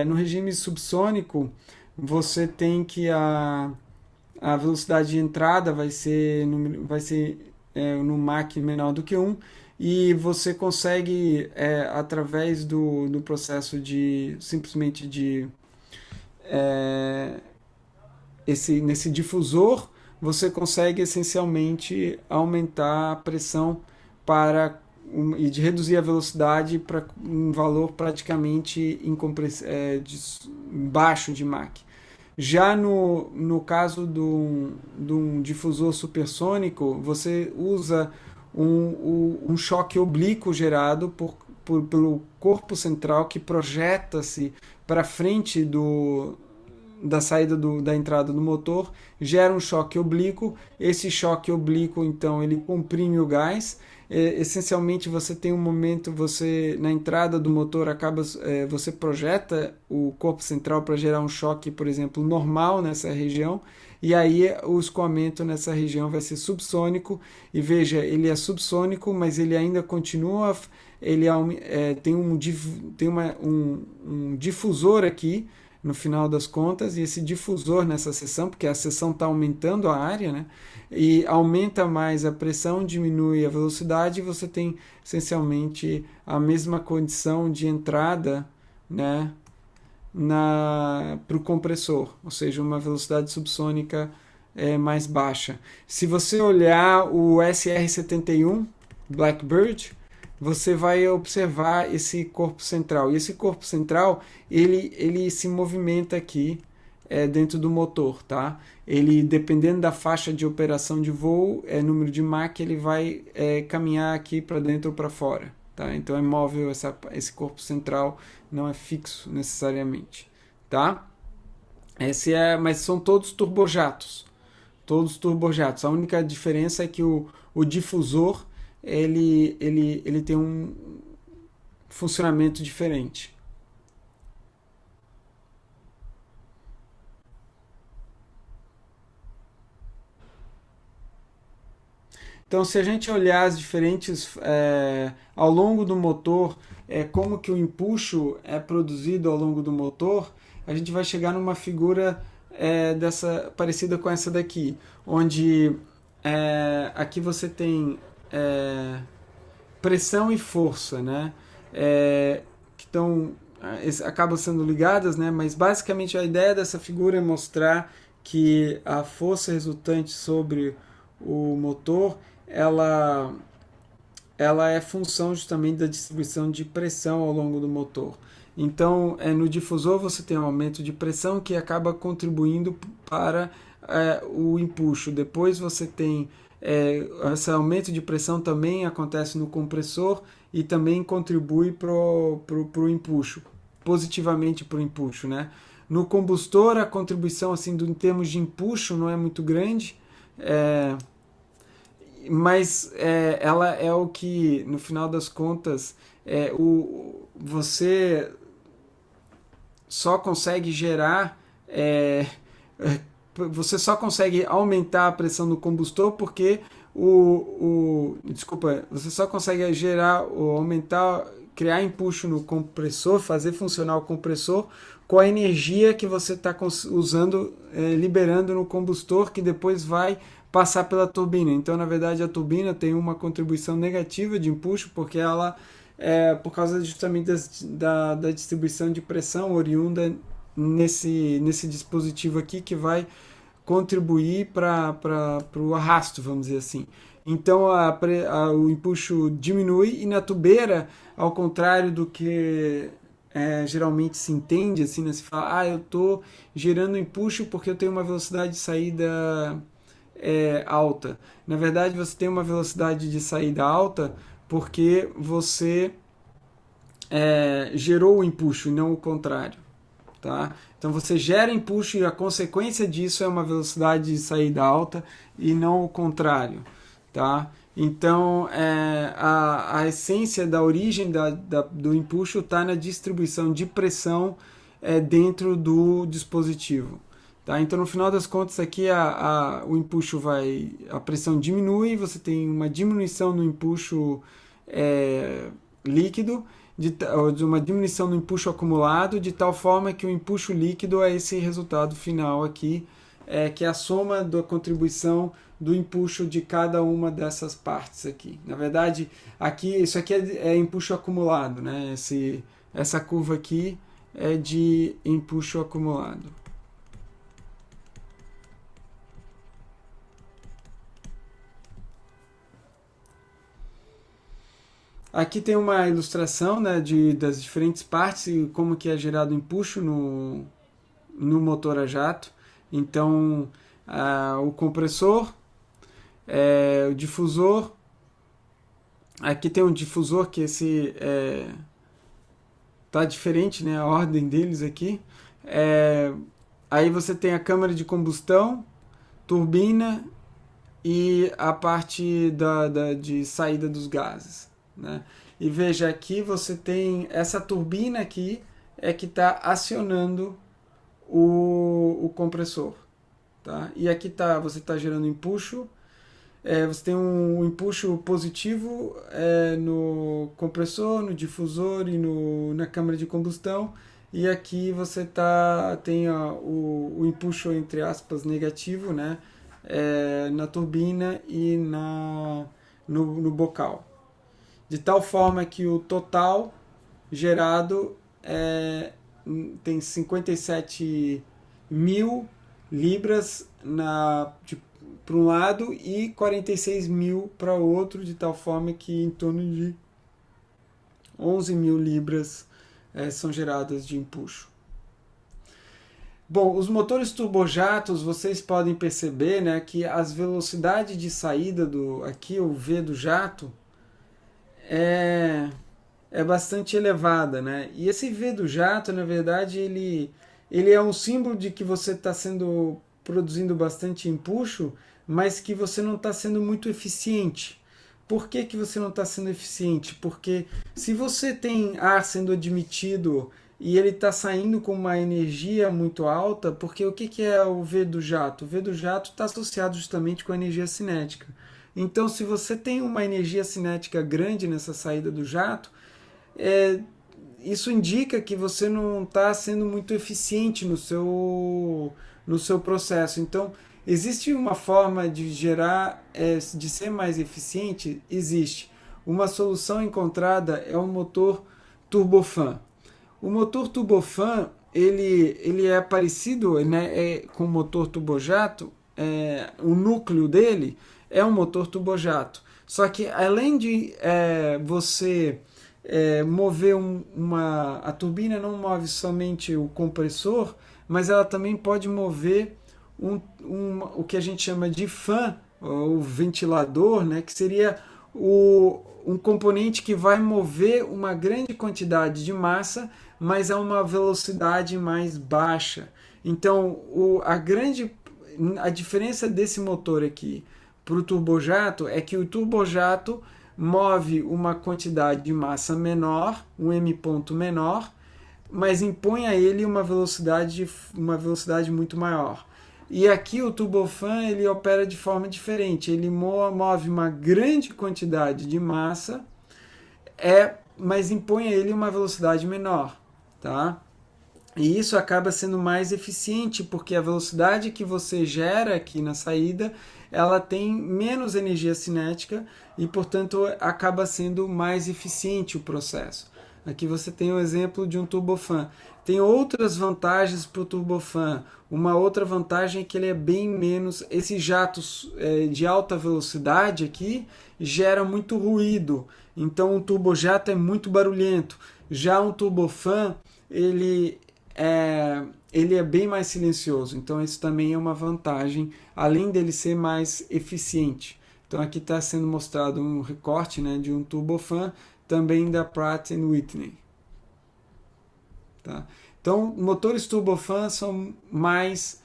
No regime subsônico, você tem que a velocidade de entrada vai ser no Mach menor do que 1, e você consegue, através do processo simplesmente nesse difusor, você consegue essencialmente aumentar a pressão e de reduzir a velocidade para um valor praticamente baixo de Mach. Já no caso de um difusor supersônico, você usa um choque oblíquo gerado pelo corpo central que projeta-se para frente da saída da entrada do motor, gera um choque oblíquo. Esse choque oblíquo, então, ele comprime o gás. Essencialmente, você tem um momento, na entrada do motor, você projeta o corpo central para gerar um choque, por exemplo, normal nessa região, e aí o escoamento nessa região vai ser subsônico. E veja, ele é subsônico, mas ele ainda continua, tem um difusor aqui, no final das contas, e esse difusor nessa seção, porque a seção está aumentando a área, né? E aumenta mais a pressão, diminui a velocidade, e você tem essencialmente a mesma condição de entrada, né? para o compressor, ou seja, uma velocidade subsônica mais baixa. Se você olhar o SR-71 Blackbird, você vai observar esse corpo central. E esse corpo central, ele se movimenta aqui dentro do motor, tá? Ele, dependendo da faixa de operação de voo, número de Mach, ele vai caminhar aqui para dentro ou para fora, tá? Então é móvel esse corpo central, não é fixo necessariamente, tá? Mas são todos turbojatos, todos turbojatos. A única diferença é que o difusor ele tem um funcionamento diferente. Então, se a gente olhar as diferentes ao longo do motor, como que o empuxo é produzido ao longo do motor, a gente vai chegar numa figura dessa parecida com essa daqui, onde aqui você tem pressão e força, né? Que estão acabam sendo ligadas, né? Mas basicamente a ideia dessa figura é mostrar que a força resultante sobre o motor ela é função justamente da distribuição de pressão ao longo do motor. Então, no difusor você tem um aumento de pressão que acaba contribuindo para o empuxo. Depois você tem esse aumento de pressão também acontece no compressor e também contribui para o empuxo, positivamente para o empuxo, né? No combustor a contribuição assim em termos de empuxo não é muito grande, mas ela é o que no final das contas você só consegue gerar você só consegue aumentar a pressão no combustor porque desculpa, você só consegue gerar ou aumentar, criar empuxo no compressor, fazer funcionar o compressor com a energia que você está usando, liberando no combustor, que depois vai passar pela turbina. Então, na verdade, a turbina tem uma contribuição negativa de empuxo porque ela por causa justamente da distribuição de pressão oriunda nesse dispositivo aqui que vai contribuir para o arrasto, vamos dizer assim. Então o empuxo diminui e na tubeira, ao contrário do que geralmente se entende, assim, né? Se fala, eu estou gerando empuxo porque eu tenho uma velocidade de saída alta. Na verdade, você tem uma velocidade de saída alta porque você gerou o empuxo e não o contrário. Tá? Então você gera empuxo e a consequência disso é uma velocidade de saída alta e não o contrário. Tá? Então a essência da origem do empuxo está na distribuição de pressão dentro do dispositivo. Tá? Então no final das contas aqui o empuxo a pressão diminui, você tem uma diminuição no empuxo líquido, de uma diminuição no empuxo acumulado, de tal forma que o empuxo líquido é esse resultado final aqui, que é a soma da contribuição do empuxo de cada uma dessas partes aqui. Na verdade, isso aqui é empuxo acumulado, né? Essa curva aqui é de empuxo acumulado. Aqui tem uma ilustração, né, das diferentes partes e como que é gerado o empuxo no motor a jato. Então, o compressor, o difusor. Aqui tem um difusor que tá diferente, né, a ordem deles aqui. Aí você tem a câmara de combustão, turbina e a parte de saída dos gases. Né? E veja, aqui você tem essa turbina aqui que está acionando o compressor. Tá? E aqui você está gerando empuxo. Você tem um empuxo positivo no compressor, no difusor e na câmara de combustão. E aqui você tem o empuxo, entre aspas, negativo, né? Na turbina e no bocal. De tal forma que o total gerado tem 57 mil libras para um lado e 46 mil para o outro, de tal forma que em torno de 11 mil libras são geradas de empuxo. Bom, os motores turbojatos, vocês podem perceber, né, que as velocidades de saída aqui, o V do jato, é bastante elevada, né? E esse V do jato, na verdade, ele é um símbolo de que você está produzindo bastante empuxo, mas que você não está sendo muito eficiente. Por que que você não está sendo eficiente? Porque se você tem ar sendo admitido e ele está saindo com uma energia muito alta, porque o que que é o V do jato? O V do jato está associado justamente com a energia cinética. Então, se você tem uma energia cinética grande nessa saída do jato, isso indica que você não está sendo muito eficiente no seu processo. Então, existe uma forma de de ser mais eficiente? Existe. Uma solução encontrada é o motor turbofan. O motor turbofan, ele é parecido, né, com o motor turbojato, o núcleo dele é um motor turbojato. Só que além de você mover a turbina não move somente o compressor, mas ela também pode mover o que a gente chama de fan, o ventilador, né, que seria um componente que vai mover uma grande quantidade de massa, mas a uma velocidade mais baixa. Então, a diferença desse motor aqui para o turbojato é que o turbojato move uma quantidade de massa menor, um M ponto menor, mas impõe a ele uma velocidade muito maior. E aqui o turbofan ele opera de forma diferente. Ele move uma grande quantidade de massa, mas impõe a ele uma velocidade menor, tá? E isso acaba sendo mais eficiente, porque a velocidade que você gera aqui na saída, ela tem menos energia cinética e, portanto, acaba sendo mais eficiente o processo. Aqui você tem o exemplo de um turbofan. Tem outras vantagens para o turbofan. Uma outra vantagem é que ele é bem menos... Esses jatos de alta velocidade aqui gera muito ruído. Então, um turbojato é muito barulhento. Já um turbofan, ele é bem mais silencioso, então isso também é uma vantagem, além dele ser mais eficiente. Então aqui está sendo mostrado um recorte, né, de um turbofan, também da Pratt & Whitney. Tá? Então, motores turbofan são mais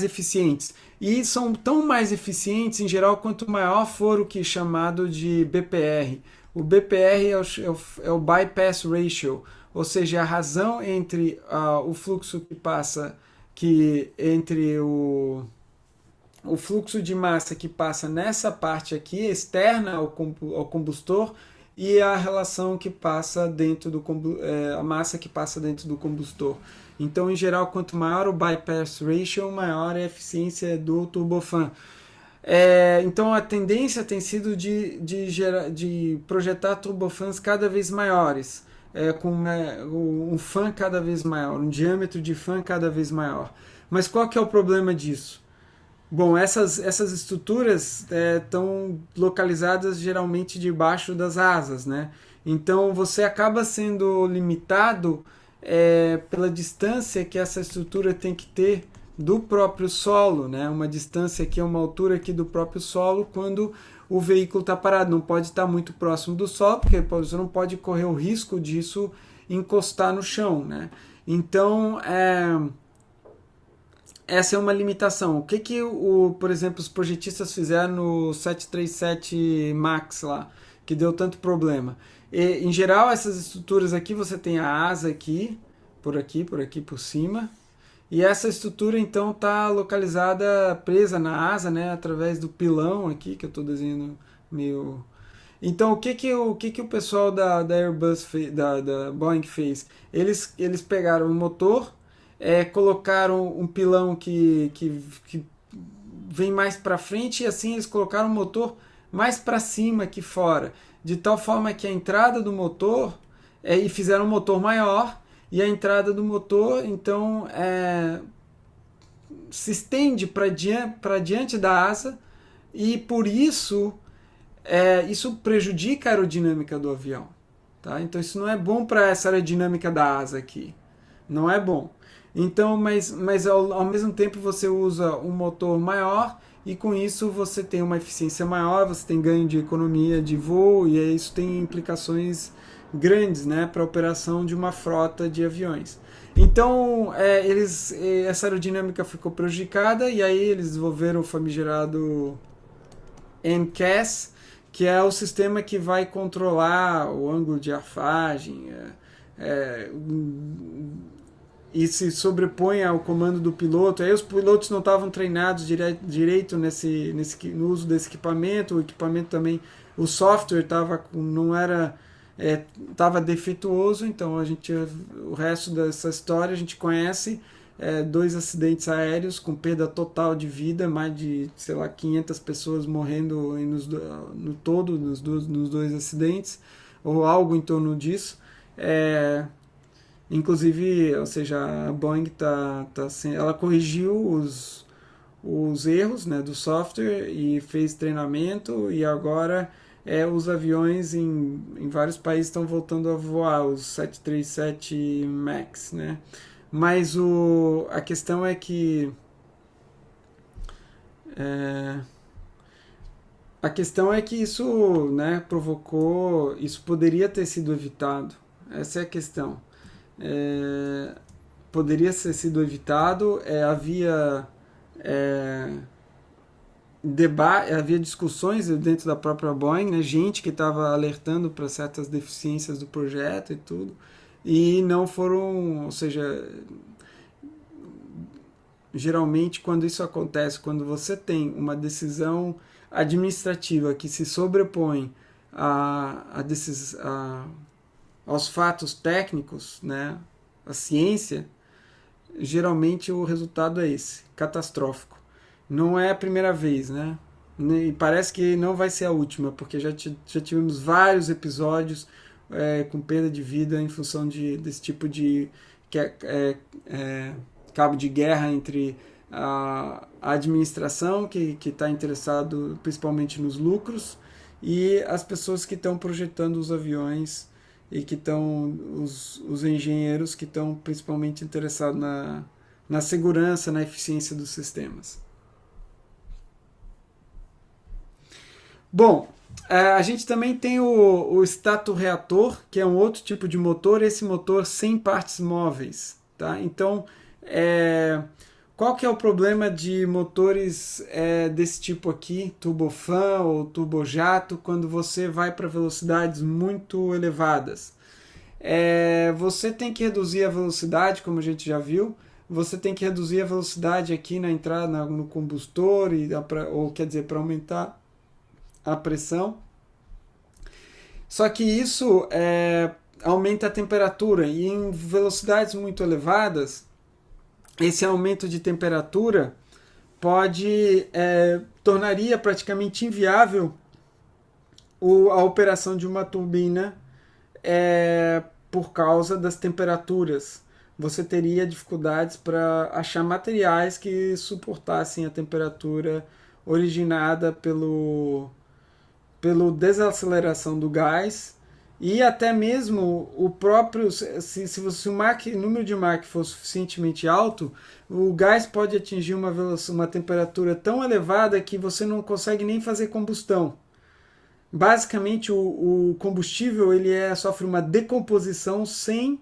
eficientes. E são tão mais eficientes, em geral, quanto maior for o que é chamado de BPR. O BPR é o Bypass Ratio, ou seja, a razão entre o fluxo que passa, entre o fluxo de massa que passa nessa parte aqui, externa ao combustor, e a relação que passa dentro a massa que passa dentro do combustor. Então, em geral, quanto maior o bypass ratio, maior é a eficiência do turbofan. Então, a tendência tem sido de projetar turbofans cada vez maiores, com um fan cada vez maior, um diâmetro de fan cada vez maior. Mas qual que é o problema disso? Bom, essas estruturas estão localizadas geralmente debaixo das asas, né? Então você acaba sendo limitado pela distância que essa estrutura tem que ter do próprio solo, né? Uma distância aqui, uma altura aqui do próprio solo quando o veículo está parado. Não pode estar muito próximo do solo, porque você não pode correr o risco disso encostar no chão, né? Então, essa é uma limitação. O que por exemplo, os projetistas fizeram no 737 MAX lá, que deu tanto problema? Em geral, essas estruturas aqui, você tem a asa aqui, por cima, e essa estrutura então está localizada, presa na asa, né, através do pilão aqui, que eu estou desenhando meio... Então, o que o pessoal da Airbus da Boeing fez? Eles pegaram o motor, colocaram um pilão que vem mais para frente, e assim eles colocaram o motor mais para cima aqui fora, de tal forma que a entrada do motor e fizeram um motor maior, e a entrada do motor, então, se estende para diante da asa, e por isso isso prejudica a aerodinâmica do avião. Tá? Então isso não é bom para essa aerodinâmica da asa aqui. Não é bom. Então, mas ao mesmo tempo você usa um motor maior e com isso você tem uma eficiência maior, você tem ganho de economia de voo e isso tem implicações grandes, né, para a operação de uma frota de aviões. Então, essa aerodinâmica ficou prejudicada e aí eles desenvolveram o famigerado MCAS, que é o sistema que vai controlar o ângulo de afagem e se sobrepõe ao comando do piloto. Aí os pilotos não estavam treinados direito no uso desse equipamento, o equipamento também, o software estava defeituoso, então o resto dessa história a gente conhece. 2 acidentes aéreos com perda total de vida, mais de, sei lá, 500 pessoas morrendo no todo nos dois acidentes, ou algo em torno disso. Inclusive, ou seja, a Boeing ela corrigiu os erros, né, do software e fez treinamento, e agora os aviões em vários países estão voltando a voar, os 737 MAX, né? Mas a questão é que isso, né, isso poderia ter sido evitado. Essa é a questão. Poderia ter sido evitado. Havia discussões dentro da própria Boeing, né, gente que estava alertando para certas deficiências do projeto e tudo. E não foram, ou seja, geralmente quando isso acontece, quando você tem uma decisão administrativa que se sobrepõe aos fatos técnicos, né, a ciência, geralmente o resultado é esse, catastrófico. Não é a primeira vez, né? E parece que não vai ser a última, porque já tivemos vários episódios com perda de vida em função desse tipo de cabo de guerra entre a administração, que está interessado principalmente nos lucros, e as pessoas que estão projetando os aviões e que estão os engenheiros que estão principalmente interessados na segurança, na eficiência dos sistemas. Bom, a gente também tem o estator-reator, que é um outro tipo de motor, esse motor sem partes móveis. Tá? Então, qual que é o problema de motores desse tipo aqui, turbofan ou turbojato, quando você vai para velocidades muito elevadas? Você tem que reduzir a velocidade, como a gente já viu, você tem que reduzir a velocidade aqui na entrada no combustor, ou quer dizer, para aumentar a pressão. Só que isso aumenta a temperatura, e em velocidades muito elevadas, esse aumento de temperatura tornaria praticamente inviável a operação de uma turbina por causa das temperaturas. Você teria dificuldades para achar materiais que suportassem a temperatura originada pela desaceleração do gás, e até mesmo o próprio, se o número de Mach for suficientemente alto, o gás pode atingir uma temperatura tão elevada que você não consegue nem fazer combustão. Basicamente, o combustível sofre uma decomposição sem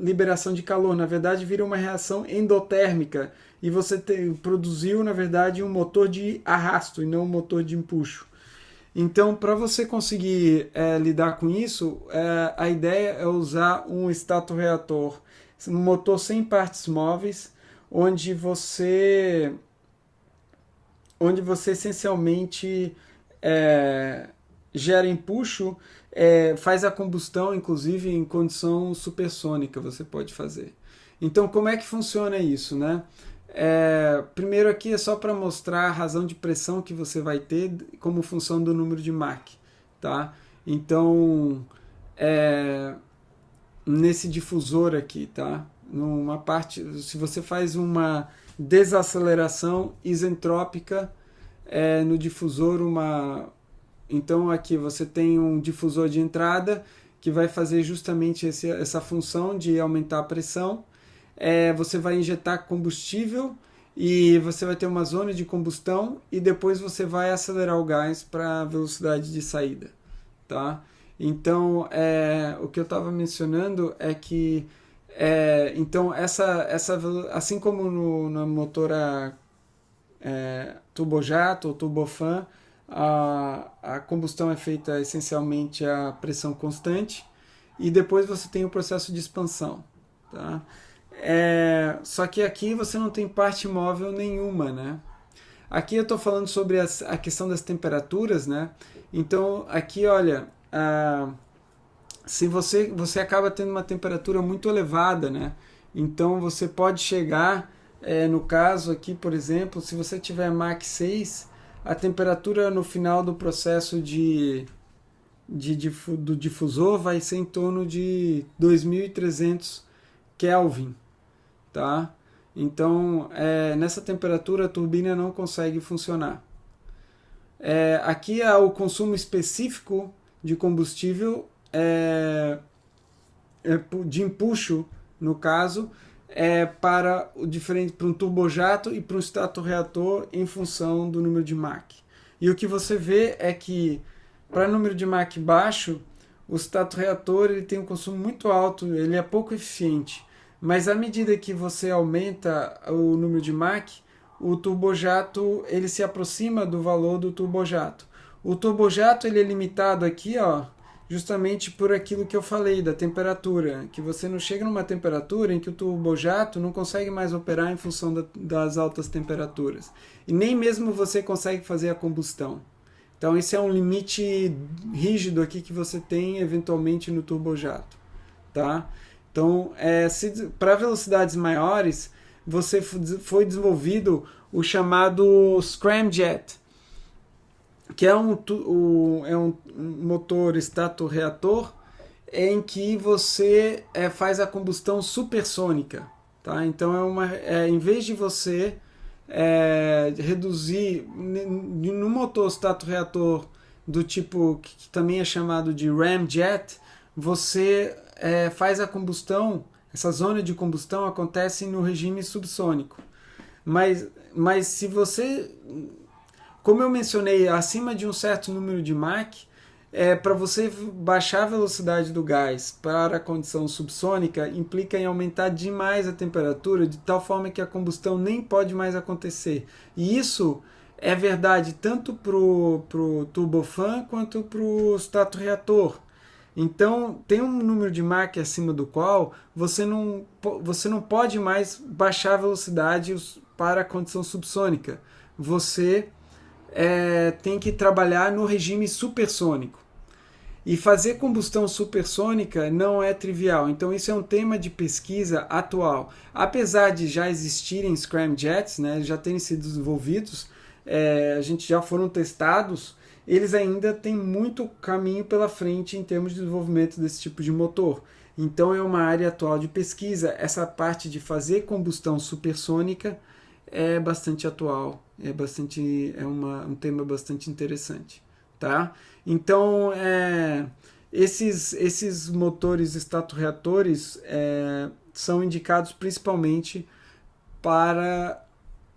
liberação de calor. Na verdade, vira uma reação endotérmica e você produziu, na verdade, um motor de arrasto e não um motor de empuxo. Então, para você conseguir lidar com isso, a ideia é usar um estator-reator, um motor sem partes móveis, onde você essencialmente gera empuxo, faz a combustão, inclusive em condição supersônica você pode fazer. Então, como é que funciona isso, né? Primeiro aqui é só para mostrar a razão de pressão que você vai ter como função do número de Mach. Tá? Então, nesse difusor aqui, tá? Numa parte, se você faz uma desaceleração isentrópica no difusor, então aqui você tem um difusor de entrada que vai fazer justamente essa função de aumentar a pressão. Você vai injetar combustível e você vai ter uma zona de combustão e depois você vai acelerar o gás para a velocidade de saída, tá? Então, o que eu estava mencionando é que então assim como na motora turbojato ou turbofan, a combustão é feita essencialmente a pressão constante e depois você tem o processo de expansão, tá? Só que aqui você não tem parte móvel nenhuma, né? Aqui eu estou falando sobre a questão das temperaturas, né? Então aqui, olha, se você acaba tendo uma temperatura muito elevada, né? Então você pode chegar, no caso aqui, por exemplo, se você tiver Mach 6, a temperatura no final do processo do difusor vai ser em torno de 2300 Kelvin, tá? Então, nessa temperatura a turbina não consegue funcionar. Aqui o consumo específico de combustível de empuxo, no caso, para um turbojato e para um stator-reator em função do número de Mach. E o que você vê é que para número de Mach baixo, o stator-reator ele tem um consumo muito alto, ele é pouco eficiente. Mas à medida que você aumenta o número de Mach, o turbojato ele se aproxima do valor do turbojato. O turbojato ele é limitado aqui, ó, justamente por aquilo que eu falei da temperatura, que você não chega numa temperatura em que o turbojato não consegue mais operar em função das altas temperaturas. E nem mesmo você consegue fazer a combustão. Então esse é um limite rígido aqui que você tem eventualmente no turbojato, tá? Então, para velocidades maiores, foi desenvolvido o chamado scramjet, que é um motor stator-reator em que você faz a combustão supersônica. Tá? Então, em vez de você reduzir no motor stator-reator do tipo que também é chamado de ramjet, você faz a combustão, essa zona de combustão acontece no regime subsônico. Mas se você, como eu mencionei, acima de um certo número de Mach, para você baixar a velocidade do gás para a condição subsônica, implica em aumentar demais a temperatura, de tal forma que a combustão nem pode mais acontecer. E isso é verdade tanto para o turbofan quanto para o stator-reator. Então, tem um número de Mach acima do qual você não pode mais baixar a velocidade para a condição subsônica. Você tem que trabalhar no regime supersônico. E fazer combustão supersônica não é trivial. Então, isso é um tema de pesquisa atual. Apesar de já existirem scramjets, né, já terem sido desenvolvidos, a gente já foram testados, eles ainda têm muito caminho pela frente em termos de desenvolvimento desse tipo de motor. Então é uma área atual de pesquisa. Essa parte de fazer combustão supersônica é bastante atual, um tema bastante interessante. Tá? Então esses motores estator-reatores são indicados principalmente para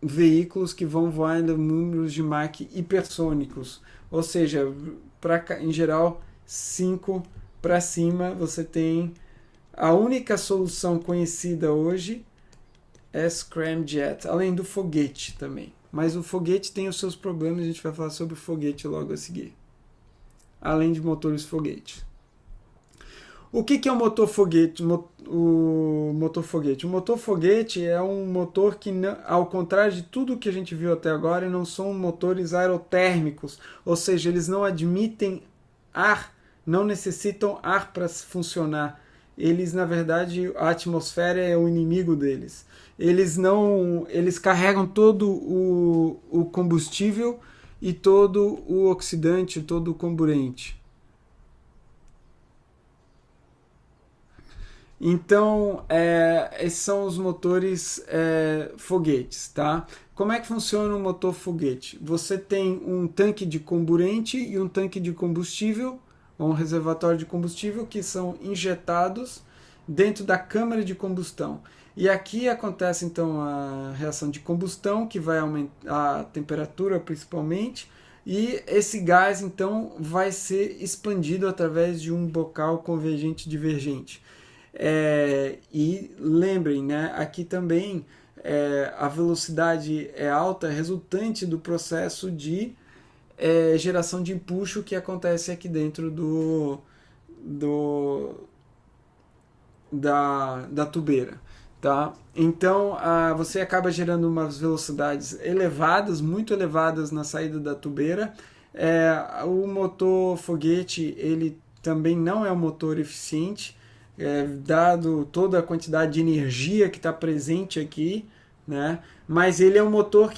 veículos que vão voar em números de Mach hipersônicos. Ou seja, em geral, 5 para cima, você tem a única solução conhecida hoje é scramjet, além do foguete também. Mas o foguete tem os seus problemas, a gente vai falar sobre o foguete logo a seguir. Além de motores foguete. O que é um motor foguete? O motor foguete. O motor foguete é um motor que, ao contrário de tudo que a gente viu até agora, não são motores aerotérmicos, ou seja, eles não admitem ar, não necessitam ar para funcionar. Eles, na verdade, a atmosfera é o inimigo deles. Eles carregam todo o combustível e todo o oxidante, todo o comburente. Então, esses são os motores foguetes, tá? Como é que funciona um motor foguete? Você tem um tanque de comburente e um tanque de combustível, ou um reservatório de combustível, que são injetados dentro da câmara de combustão. E aqui acontece então a reação de combustão, que vai aumentar a temperatura principalmente, e esse gás então vai ser expandido através de um bocal convergente divergente. E lembrem, né, aqui também a velocidade é alta resultante do processo de geração de empuxo que acontece aqui dentro do, da tubeira. Tá? Então você acaba gerando umas velocidades elevadas, muito elevadas na saída da tubeira. O motor foguete ele também não é um motor eficiente, dado toda a quantidade de energia que está presente aqui, né? Mas ele é um motor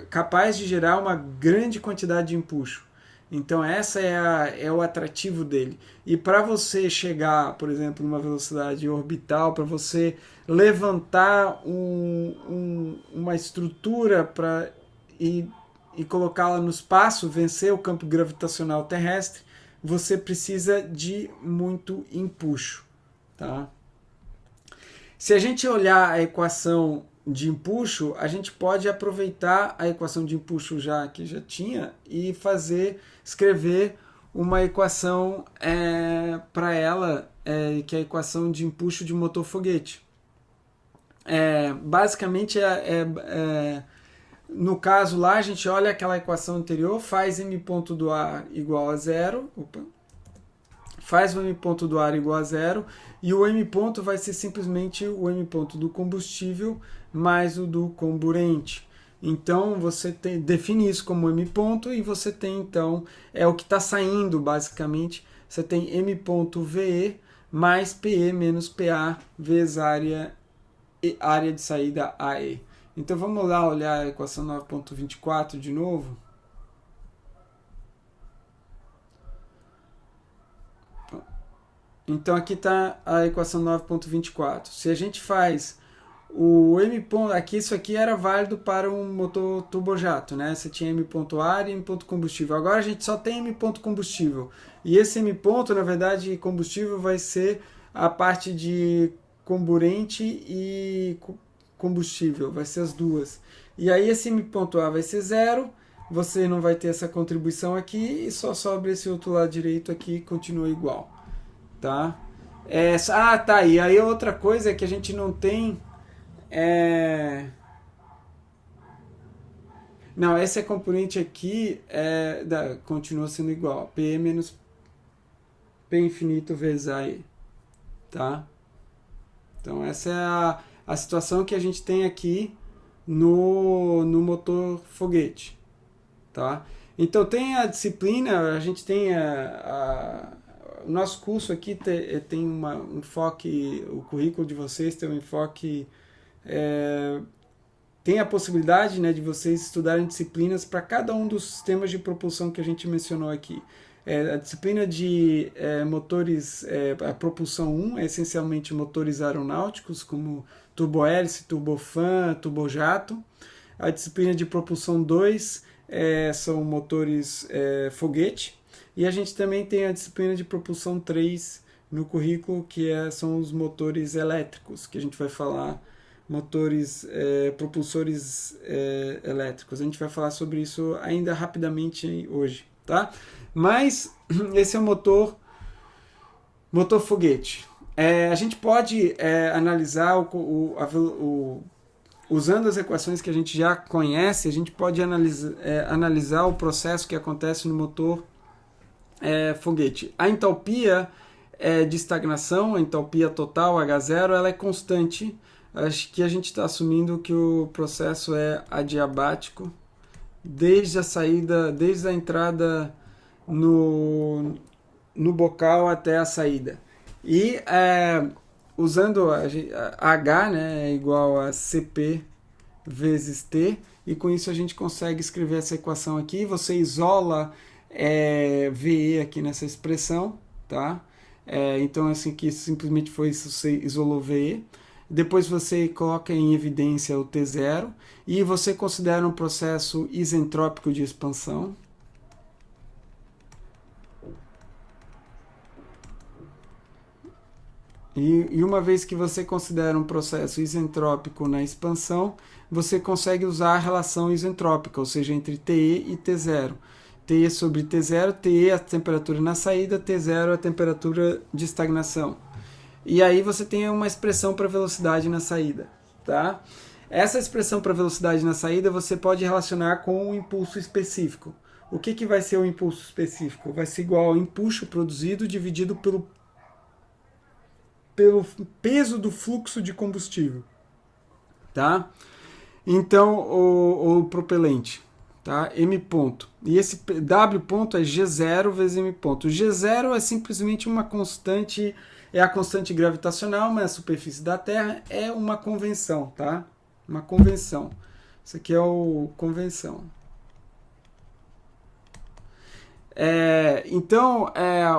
capaz de gerar uma grande quantidade de empuxo. Então essa é o atrativo dele. E para você chegar, por exemplo, numa velocidade orbital, para você levantar uma estrutura e colocá-la no espaço, vencer o campo gravitacional terrestre, você precisa de muito empuxo. Tá? Se a gente olhar a equação de empuxo, a gente pode aproveitar a equação de empuxo que já tinha e escrever uma equação para ela, que é a equação de empuxo de motor foguete. Basicamente, no caso lá, a gente olha aquela equação anterior, faz m ponto do ar igual a zero, faz o m ponto do ar igual a zero, e o m ponto vai ser simplesmente o m ponto do combustível mais o do comburente. Então você define isso como m ponto e você tem então, o que está saindo basicamente, você tem m ponto VE mais PE menos PA vezes área de saída AE. Então vamos lá olhar a equação 9.24 de novo. Então aqui está a equação 9.24. Se a gente faz o m ponto, isso aqui era válido para um motor turbojato, né? Você tinha m ponto ar e m ponto combustível. Agora a gente só tem m ponto combustível. E esse m ponto, na verdade, combustível vai ser a parte de comburente e combustível, vai ser as duas. E aí esse m ponto a vai ser zero, você não vai ter essa contribuição aqui e só sobra esse outro lado direito aqui, continua igual. Tá? Tá. E aí outra coisa é que a gente não tem. Não, esse componente aqui continua sendo igual. P menos P infinito vezes AE. Tá? Então essa é a situação que a gente tem aqui no motor foguete. Tá? Então tem a disciplina, a gente tem o nosso curso aqui tem um enfoque, o currículo de vocês tem um enfoque, tem a possibilidade, né, de vocês estudarem disciplinas para cada um dos sistemas de propulsão que a gente mencionou aqui. A disciplina de motores, a propulsão 1 é essencialmente motores aeronáuticos, como turbohélice, turbofan, turbojato. A disciplina de propulsão 2 são motores foguete. E a gente também tem a disciplina de propulsão 3 no currículo, que são os motores elétricos, que a gente vai falar, motores, propulsores elétricos. A gente vai falar sobre isso ainda rapidamente hoje, tá? Mas esse é o motor foguete. A gente pode analisar usando as equações que a gente já conhece, a gente pode analisar o processo que acontece no motor foguete. A entalpia de estagnação, a entalpia total, H0, ela é constante. Acho que a gente está assumindo que o processo é adiabático desde a entrada no bocal até a saída. E usando H, né, é igual a CP vezes T, e com isso a gente consegue escrever essa equação aqui. Você isola VE aqui nessa expressão, tá? Então, assim, que simplesmente foi isso, você isolou VE. Depois você coloca em evidência o T0 e você considera um processo isentrópico de expansão. E uma vez que você considera um processo isentrópico na expansão, você consegue usar a relação isentrópica, ou seja, entre TE e T0. TE sobre T0, TE é a temperatura na saída, T0 é a temperatura de estagnação. E aí você tem uma expressão para velocidade na saída, tá? Essa expressão para velocidade na saída você pode relacionar com um impulso específico. O que vai ser o impulso específico? Vai ser igual ao impulso produzido dividido pelo peso do fluxo de combustível, tá? Então, o propelente, tá? M ponto. E esse W ponto é G0 vezes M ponto. O G0 é simplesmente uma constante, é a constante gravitacional, mas a superfície da Terra é uma convenção, tá? Uma convenção. Isso aqui é o convenção. Então,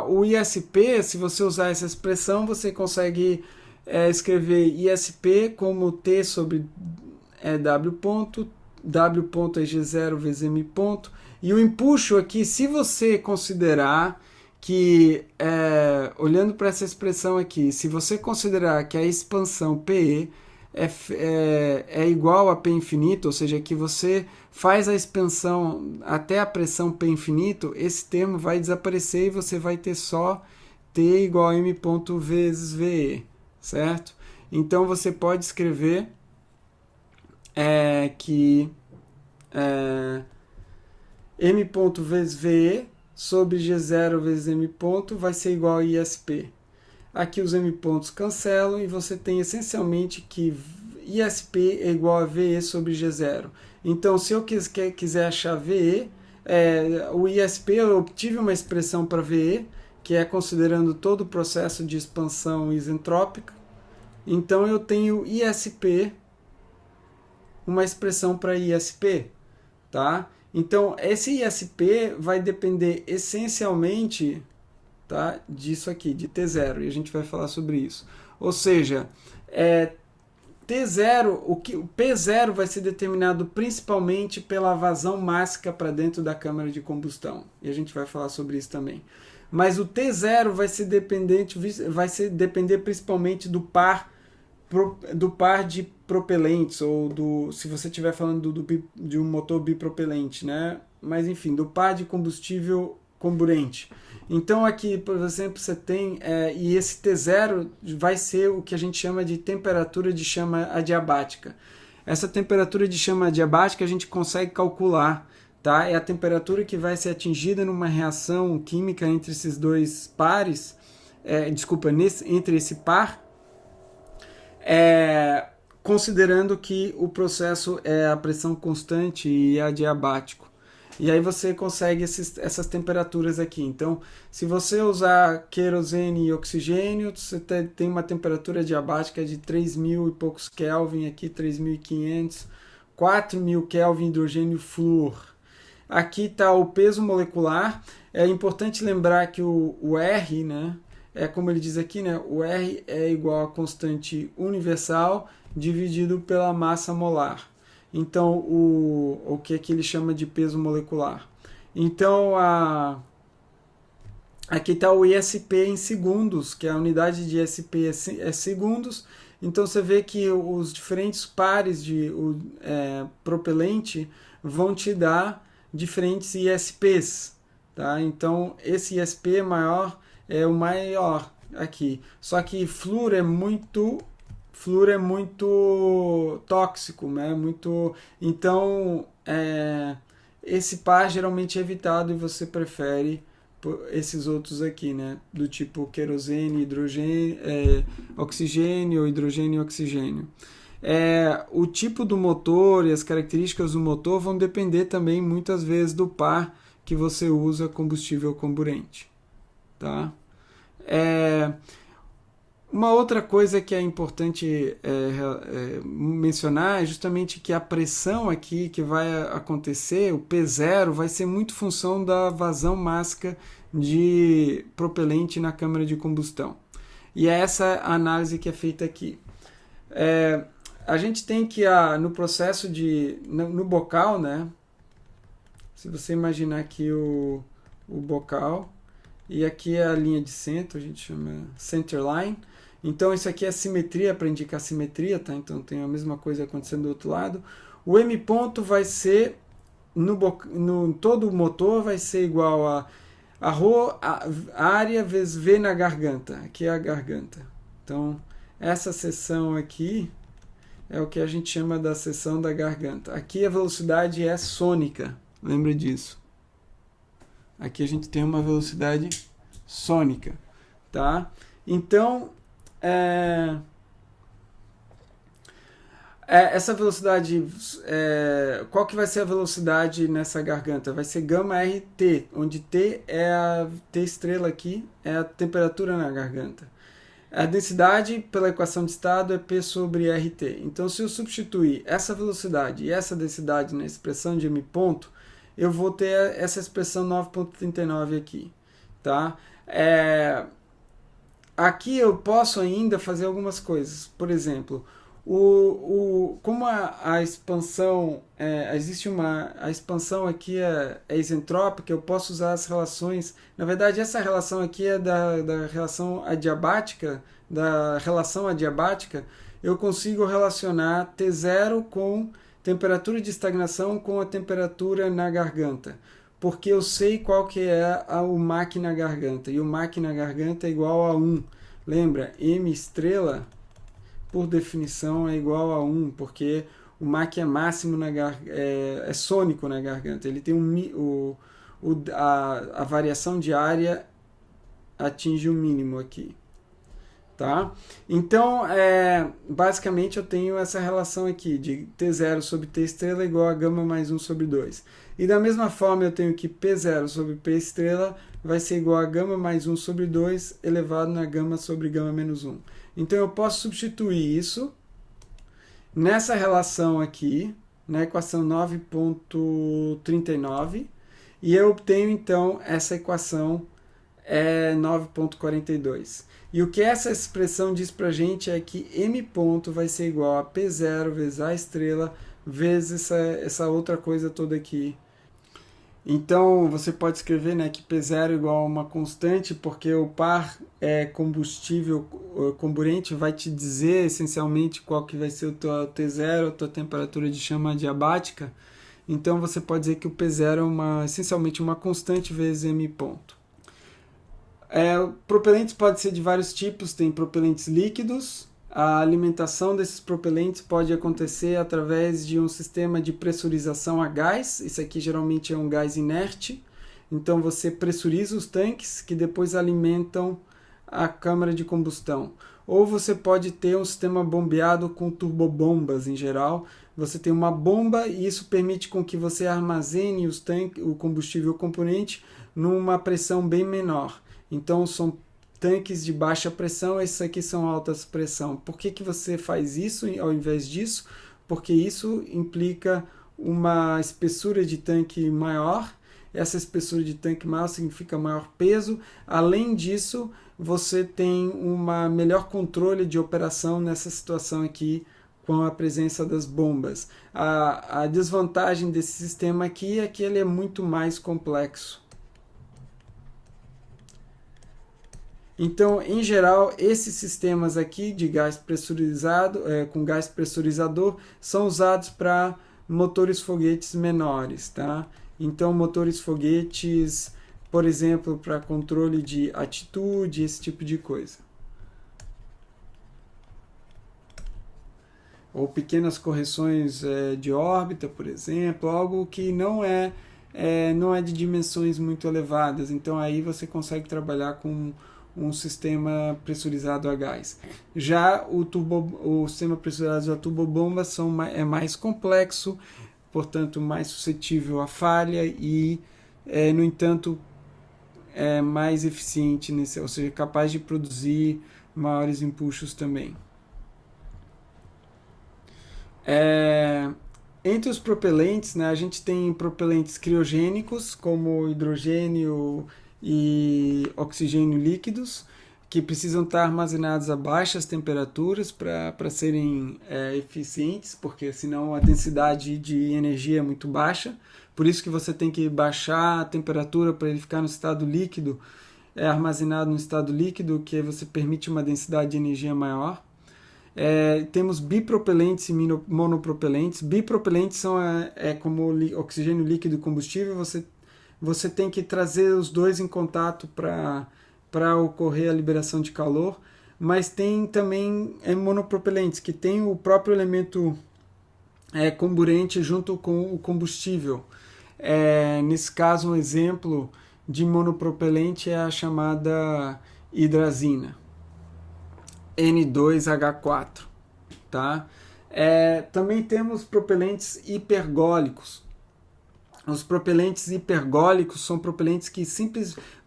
o ISP, se você usar essa expressão, você consegue escrever ISP como T sobre W ponto é G0 vezes M ponto, e o impulso aqui, se você considerar que, olhando para essa expressão aqui, se você considerar que a expansão PE é igual a P infinito, ou seja, que você faz a expansão até a pressão P infinito, esse termo vai desaparecer e você vai ter só T igual a M ponto vezes VE, certo? Então você pode escrever que M ponto vezes VE sobre G0 vezes M ponto vai ser igual a ISP. Aqui os M pontos cancelam e você tem essencialmente que ISP é igual a VE sobre G0. Então, se eu quiser achar VE, o ISP eu obtive uma expressão para VE, que é considerando todo o processo de expansão isentrópica. Então, eu tenho ISP, uma expressão para ISP, tá? Então, esse ISP vai depender essencialmente, tá, disso aqui, de T0, e a gente vai falar sobre isso. Ou seja, T0, o P0 vai ser determinado principalmente pela vazão mássica para dentro da câmara de combustão, e a gente vai falar sobre isso também. Mas o T0 vai depender principalmente do par de propelentes, ou se você estiver falando de um motor bipropelente, né? Mas enfim, do par de combustível comburente. Então aqui, por exemplo, você tem, e esse T0 vai ser o que a gente chama de temperatura de chama adiabática. Essa temperatura de chama adiabática a gente consegue calcular, tá? É a temperatura que vai ser atingida numa reação química entre esses dois pares, entre esse par, considerando que o processo é a pressão constante e adiabático. E aí você consegue essas temperaturas aqui. Então, se você usar querosene e oxigênio, você tem uma temperatura adiabática de 3.000 e poucos Kelvin, aqui 3.500, 4.000 Kelvin hidrogênio flúor. Aqui está o peso molecular. É importante lembrar que o R, né, como ele diz aqui, né, o R é igual a constante universal dividido pela massa molar. Então, o que aqui ele chama de peso molecular. Então, aqui está o ISP em segundos, que a unidade de ISP é segundos. Então, você vê que os diferentes pares de propelente vão te dar diferentes ISPs. Tá? Então, esse ISP maior é o maior aqui. Só que flúor é muito tóxico, né? Então, esse par geralmente é evitado e você prefere esses outros aqui, né? Do tipo querosene, hidrogênio, oxigênio, hidrogênio e oxigênio. O tipo do motor e as características do motor vão depender também muitas vezes do par que você usa combustível comburente, tá? Uma outra coisa que é importante mencionar é justamente que a pressão aqui que vai acontecer, o P0, vai ser muito função da vazão máxima de propelente na câmara de combustão. E é essa a análise que é feita aqui. A gente tem que, no processo no bocal, né? Se você imaginar aqui o bocal, e aqui é a linha de centro, a gente chama center line. Então isso aqui é simetria, para indicar simetria, tá? Então tem a mesma coisa acontecendo do outro lado. O M ponto vai ser, todo o motor vai ser igual a ρ, a área vezes V na garganta. Aqui é a garganta. Então essa seção aqui é o que a gente chama da seção da garganta. Aqui a velocidade é sônica, lembra disso. Aqui a gente tem uma velocidade sônica, tá? Então, essa velocidade, qual que vai ser a velocidade nessa garganta? Vai ser gama RT, onde T é a T estrela aqui, é a temperatura na garganta. A densidade, pela equação de estado, é P sobre RT. Então, se eu substituir essa velocidade e essa densidade na expressão de M ponto, eu vou ter essa expressão 9,39 aqui, tá? Aqui eu posso ainda fazer algumas coisas. Por exemplo, como a expansão, a expansão aqui é isentrópica, eu posso usar as relações. Na verdade, essa relação aqui é da relação adiabática, eu consigo relacionar T0 com temperatura de estagnação com a temperatura na garganta, porque eu sei qual que é o Mach na garganta, e o Mach na garganta é igual a 1. Lembra, M estrela, por definição, é igual a 1, porque o Mach é máximo é sônico na garganta, ele tem a variação de área atinge o mínimo aqui. Tá? Então, basicamente eu tenho essa relação aqui de T0 sobre T estrela igual a gama mais 1 sobre 2. E da mesma forma eu tenho que P0 sobre P estrela vai ser igual a gama mais 1 sobre 2 elevado na gama sobre gama menos 1. Então eu posso substituir isso nessa relação aqui, na equação 9,39, e eu obtenho então essa equação 9,42. E o que essa expressão diz pra gente é que M ponto vai ser igual a P0 vezes A estrela vezes essa outra coisa toda aqui. Então você pode escrever, né, que P0 é igual a uma constante, porque o par combustível comburente vai te dizer essencialmente qual que vai ser o teu T0, a tua temperatura de chama adiabática. Então você pode dizer que o P0 é essencialmente uma constante vezes M ponto. Propelentes podem ser de vários tipos, tem propelentes líquidos. A alimentação desses propelentes pode acontecer através de um sistema de pressurização a gás. Isso aqui geralmente é um gás inerte. Então você pressuriza os tanques que depois alimentam a câmara de combustão. Ou você pode ter um sistema bombeado com turbobombas em geral. Você tem uma bomba e isso permite com que você armazene o combustível componente numa pressão bem menor. Então são tanques de baixa pressão, esses aqui são altas pressão. Por que você faz isso ao invés disso? Porque isso implica uma espessura de tanque maior. Essa espessura de tanque maior significa maior peso. Além disso, você tem um melhor controle de operação nessa situação aqui com a presença das bombas. A desvantagem desse sistema aqui é que ele é muito mais complexo. Então, em geral, esses sistemas aqui de gás pressurizado, com gás pressurizador, são usados para motores foguetes menores, tá? Então, motores foguetes, por exemplo, para controle de atitude, esse tipo de coisa. Ou pequenas correções de órbita, por exemplo, algo que não é de dimensões muito elevadas. Então, aí você consegue trabalhar com um sistema pressurizado a gás. Já o sistema pressurizado a turbobomba é mais complexo, portanto mais suscetível a falha e, no entanto, é mais eficiente, ou seja, capaz de produzir maiores empuxos também. É, entre os propelentes, né, a gente tem propelentes criogênicos, como hidrogênio e oxigênio líquidos, que precisam estar armazenados a baixas temperaturas para serem eficientes, porque senão a densidade de energia é muito baixa. Por isso que você tem que baixar a temperatura para ele ficar no estado líquido, armazenado no estado líquido, que você permite uma densidade de energia maior. Temos bipropelentes e monopropelentes. Bipropelentes são como oxigênio líquido e combustível. Você tem que trazer os dois em contato para ocorrer a liberação de calor. Mas tem também monopropelentes, que tem o próprio elemento comburente junto com o combustível. Nesse caso, um exemplo de monopropelente é a chamada hidrazina. N2H4, tá? Também temos propelentes hipergólicos. Os propelentes hipergólicos são propelentes que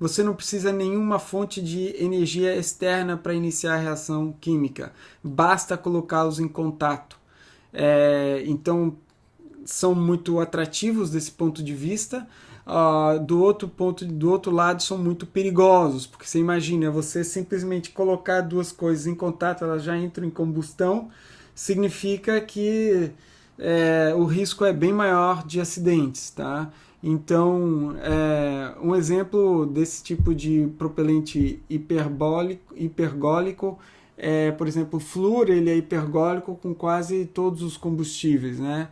você não precisa nenhuma fonte de energia externa para iniciar a reação química, basta colocá-los em contato. Então, são muito atrativos desse ponto de vista. Do outro lado, são muito perigosos, porque você imagina, você simplesmente colocar duas coisas em contato, elas já entram em combustão, significa que o risco é bem maior de acidentes, tá? Então, um exemplo desse tipo de propelente hipergólico por exemplo, o flúor, ele é hipergólico com quase todos os combustíveis, né?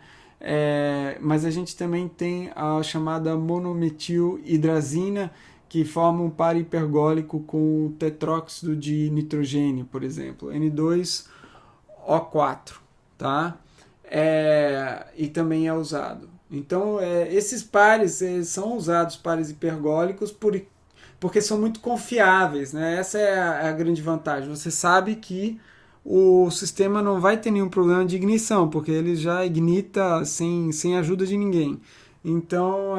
Mas a gente também tem a chamada monometilohidrazina, que forma um par hipergólico com o tetróxido de nitrogênio, por exemplo, N2O4, tá? E também é usado. Então, esses pares são usados, pares hipergólicos, porque são muito confiáveis, né? Essa é a grande vantagem. Você sabe que o sistema não vai ter nenhum problema de ignição, porque ele já ignita sem ajuda de ninguém. Então,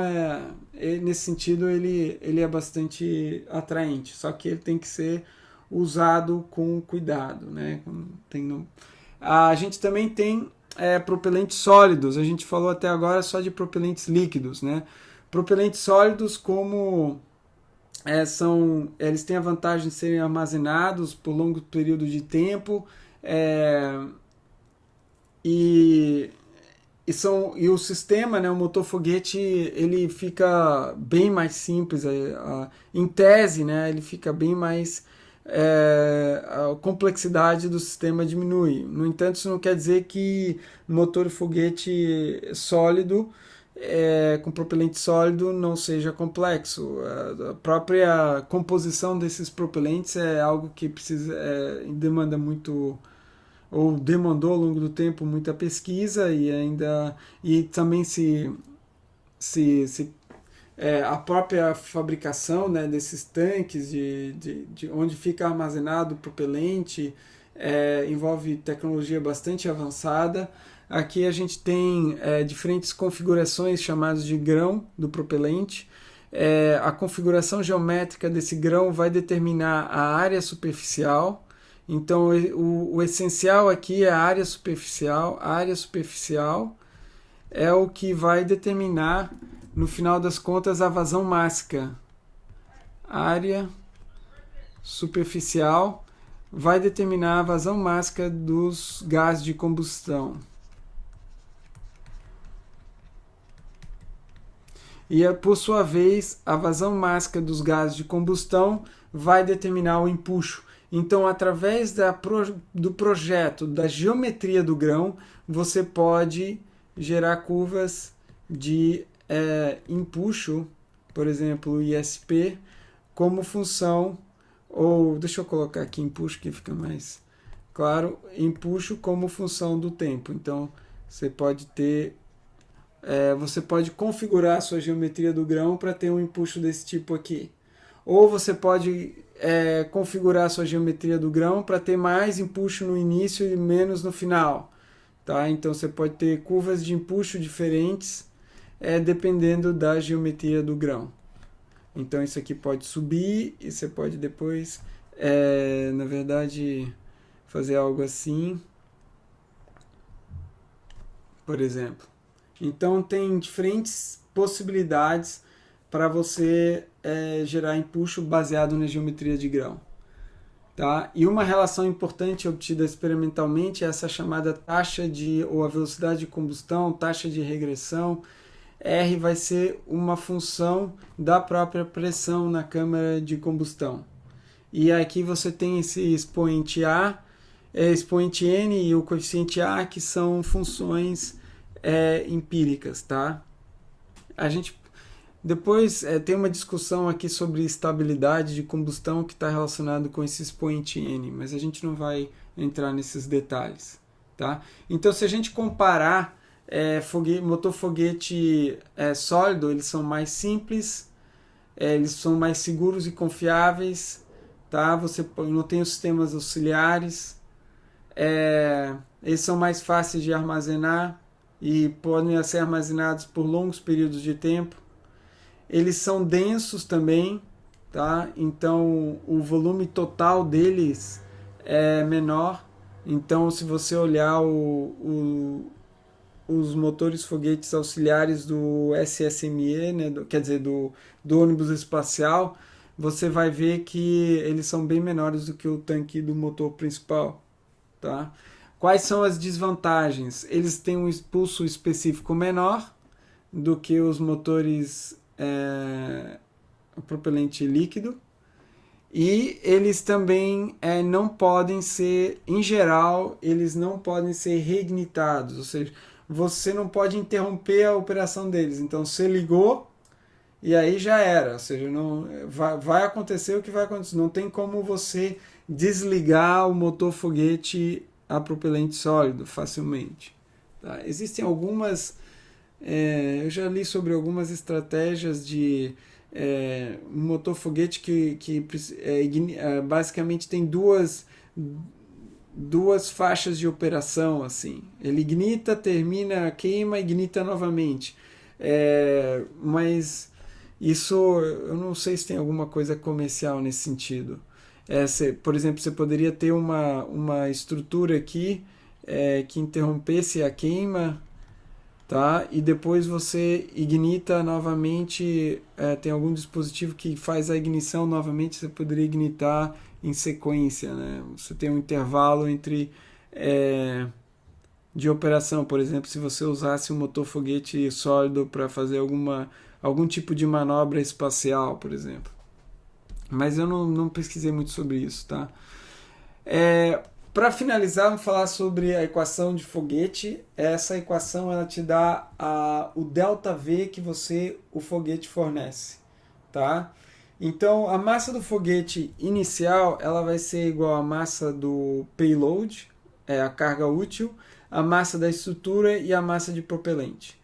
nesse sentido, ele é bastante atraente. Só que ele tem que ser usado com cuidado, né? A gente também tem propelentes sólidos. A gente falou até agora só de propelentes líquidos, né? Propelentes sólidos, como eles têm a vantagem de serem armazenados por longo período de tempo, e o sistema, né, o motor foguete, ele fica bem mais simples, em tese, né, ele fica bem mais a complexidade do sistema diminui. No entanto, isso não quer dizer que motor foguete sólido com propelente sólido não seja complexo. A própria composição desses propelentes é algo que demanda muito, ou demandou ao longo do tempo muita pesquisa, e também a própria fabricação, né, desses tanques de onde fica armazenado o propelente envolve tecnologia bastante avançada. Aqui a gente tem diferentes configurações chamadas de grão do propelente. A configuração geométrica desse grão vai determinar a área superficial. Então, o essencial aqui é a área superficial. A área superficial é o que vai determinar, no final das contas, a vazão máxima. Área superficial vai determinar a vazão máxima dos gases de combustão. E, por sua vez, a vazão máxima dos gases de combustão vai determinar o empuxo. Então, através do projeto, da geometria do grão, você pode gerar curvas de empuxo, por exemplo, ISP, como função, ou deixa eu colocar aqui empuxo que fica mais claro, empuxo como função do tempo. Então, você pode configurar a sua geometria do grão para ter um empuxo desse tipo aqui. Ou você pode configurar a sua geometria do grão para ter mais empuxo no início e menos no final. Tá? Então você pode ter curvas de empuxo diferentes dependendo da geometria do grão. Então isso aqui pode subir e você pode depois Na verdade, fazer algo assim, por exemplo. Então, tem diferentes possibilidades para você gerar empuxo baseado na geometria de grão. Tá? E uma relação importante obtida experimentalmente é essa chamada taxa de, ou a velocidade de combustão, taxa de regressão. R vai ser uma função da própria pressão na câmara de combustão. E aqui você tem esse expoente A, expoente N e o coeficiente A, que são funções empíricas. Tá? A gente depois tem uma discussão aqui sobre estabilidade de combustão que está relacionado com esse expoente N, mas a gente não vai entrar nesses detalhes. Tá? Então, se a gente comparar motor foguete sólido, eles são mais simples, eles são mais seguros e confiáveis, tá? Você não tem os sistemas auxiliares, eles são mais fáceis de armazenar e podem ser armazenados por longos períodos de tempo. Eles são densos também, tá? Então o volume total deles é menor. Então, se você olhar os motores foguetes auxiliares do SSME, né, quer dizer, do ônibus espacial, você vai ver que eles são bem menores do que o tanque do motor principal. Tá? Quais são as desvantagens? Eles têm um impulso específico menor do que os motores propelente líquido, e eles também não podem ser, em geral, eles não podem ser reignitados, ou seja, você não pode interromper a operação deles. Então você ligou e aí já era, ou seja, não, vai acontecer o que vai acontecer, não tem como você desligar o motor foguete a propelente sólido facilmente. Tá? Existem algumas eu já li sobre algumas estratégias de um motor foguete que basicamente tem duas faixas de operação. Assim. Ele ignita, termina, queima, ignita novamente. Mas isso eu não sei se tem alguma coisa comercial nesse sentido. Por exemplo, você poderia ter uma estrutura aqui que interrompesse a queima, tá? E depois você ignita novamente, tem algum dispositivo que faz a ignição novamente, você poderia ignitar em sequência, né? Você tem um intervalo entre de operação, por exemplo, se você usasse um motor foguete sólido para fazer algum tipo de manobra espacial, por exemplo. Mas eu não pesquisei muito sobre isso, tá? Para finalizar, vamos falar sobre a equação de foguete. Essa equação ela te dá o ΔV que o foguete fornece. Tá? Então, a massa do foguete inicial ela vai ser igual à massa do payload, a carga útil, a massa da estrutura e a massa de propelente.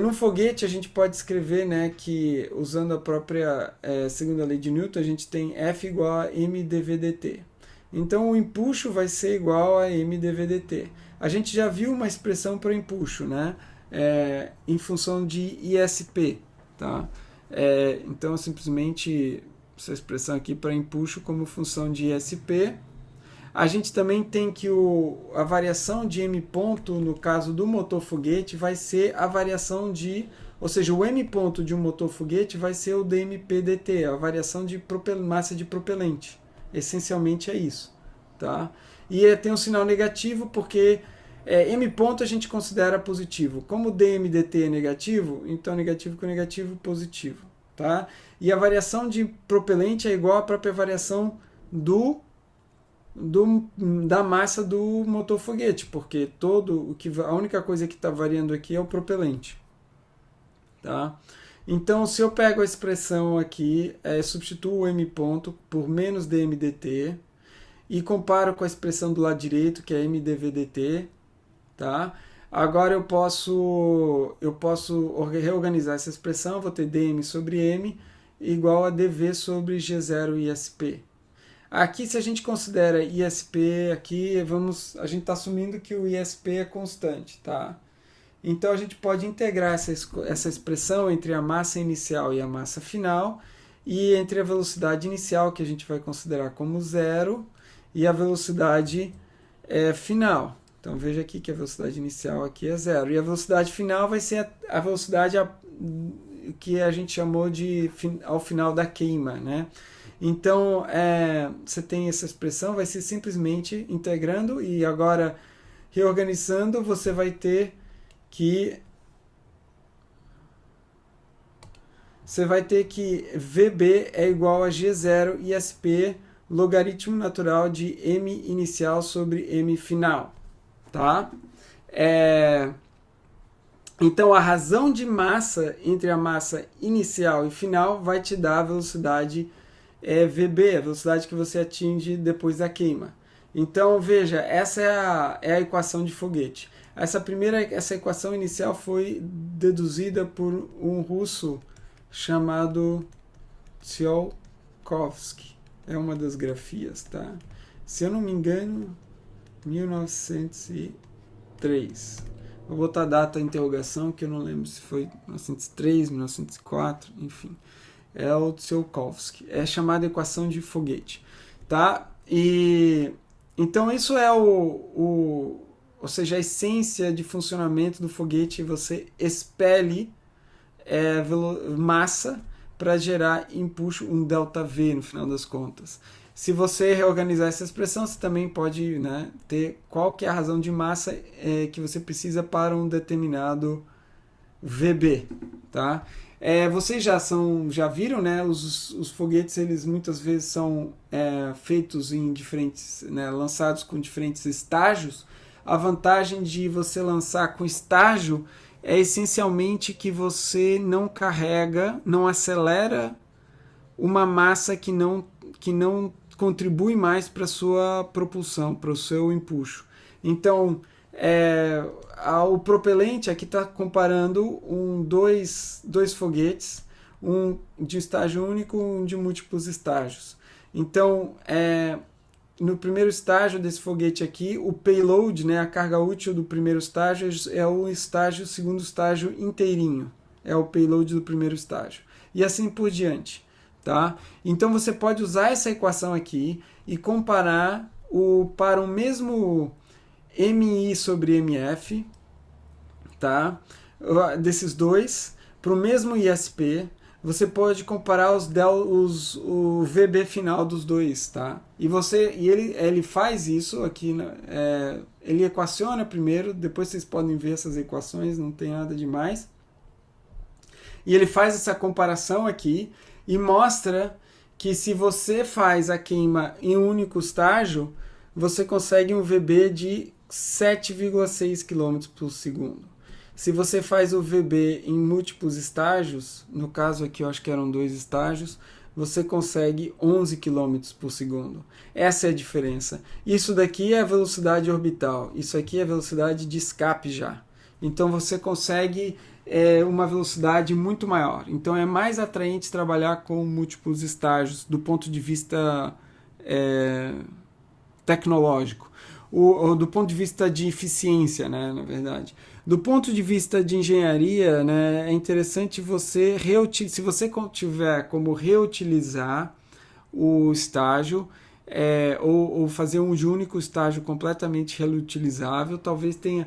Num foguete, a gente pode escrever, né, que, usando a própria segunda lei de Newton, a gente tem F igual a mdv/dt. Então o empuxo vai ser igual a mdv/dt. A gente já viu uma expressão para empuxo, né? Em função de ISP. Tá? Então simplesmente essa expressão aqui para empuxo como função de ISP. A gente também tem que a variação de m ponto no caso do motor foguete vai ser a variação ou seja, o m ponto de um motor foguete vai ser o dmp/dt, a variação de massa de propelente. Essencialmente é isso. Tá? E tem um sinal negativo porque m ponto a gente considera positivo. Como dm/dt é negativo, então negativo com negativo positivo. Tá? E a variação de propelente é igual à própria variação da massa do motor foguete, porque a única coisa que está variando aqui é o propelente. Tá? Então, se eu pego a expressão aqui, substituo o m ponto por menos dm/dt e comparo com a expressão do lado direito, que é mdv/dt, tá? Agora eu posso reorganizar essa expressão, vou ter dm sobre m igual a dv sobre g0 ISP. Aqui, se a gente considera ISP, aqui a gente está assumindo que o ISP é constante, tá? Então a gente pode integrar essa expressão entre a massa inicial e a massa final e entre a velocidade inicial, que a gente vai considerar como zero, e a velocidade final. Então veja aqui que a velocidade inicial aqui é zero. E a velocidade final vai ser a velocidade que a gente chamou de ao final da queima, né? Então você tem essa expressão, vai ser simplesmente integrando, e agora reorganizando, você vai ter que VB é igual a G0 ISP logaritmo natural de M inicial sobre M final, tá? Então a razão de massa entre a massa inicial e final vai te dar a velocidade VB, a velocidade que você atinge depois da queima. Então veja, essa é a equação de foguete. Essa equação inicial foi deduzida por um russo chamado Tsiolkovsky. É uma das grafias, tá? Se eu não me engano, 1903. Vou botar a data de interrogação, que eu não lembro se foi 1903, 1904, enfim. É o Tsiolkovsky. É chamada equação de foguete, tá? E então isso é ou seja, a essência de funcionamento do foguete. Você expele massa para gerar empuxo, um ΔV no final das contas. Se você reorganizar essa expressão, você também pode, né, ter qual que é a razão de massa que você precisa para um determinado VB, tá? Vocês já viram, né, os foguetes, eles muitas vezes são feitos em diferentes, né, lançados com diferentes estágios. A vantagem de você lançar com estágio é essencialmente que você não carrega, não acelera uma massa que não contribui mais para a sua propulsão, para o seu empuxo. Então, o propelente aqui está comparando dois foguetes, um de estágio único, um de múltiplos estágios. Então, no primeiro estágio desse foguete aqui, o payload, né, a carga útil do primeiro estágio é o segundo estágio inteirinho. É o payload do primeiro estágio. E assim por diante. Tá? Então você pode usar essa equação aqui e comparar para o mesmo MI sobre MF, tá? Desses dois, para o mesmo ISP, você pode comparar o VB final dos dois, tá? E ele faz isso aqui, ele equaciona primeiro, depois vocês podem ver essas equações, não tem nada demais. E ele faz essa comparação aqui e mostra que se você faz a queima em um único estágio, você consegue um VB de 7,6 km por segundo. Se você faz o VB em múltiplos estágios, no caso aqui eu acho que eram 2 estágios, você consegue 11 km por segundo. Essa é a diferença. Isso daqui é a velocidade orbital, isso aqui é a velocidade de escape já. Então você consegue uma velocidade muito maior. Então é mais atraente trabalhar com múltiplos estágios do ponto de vista tecnológico. Do ponto de vista de eficiência, né, na verdade. Do ponto de vista de engenharia, né, é interessante você se você tiver como reutilizar o estágio, ou fazer um único estágio completamente reutilizável, talvez tenha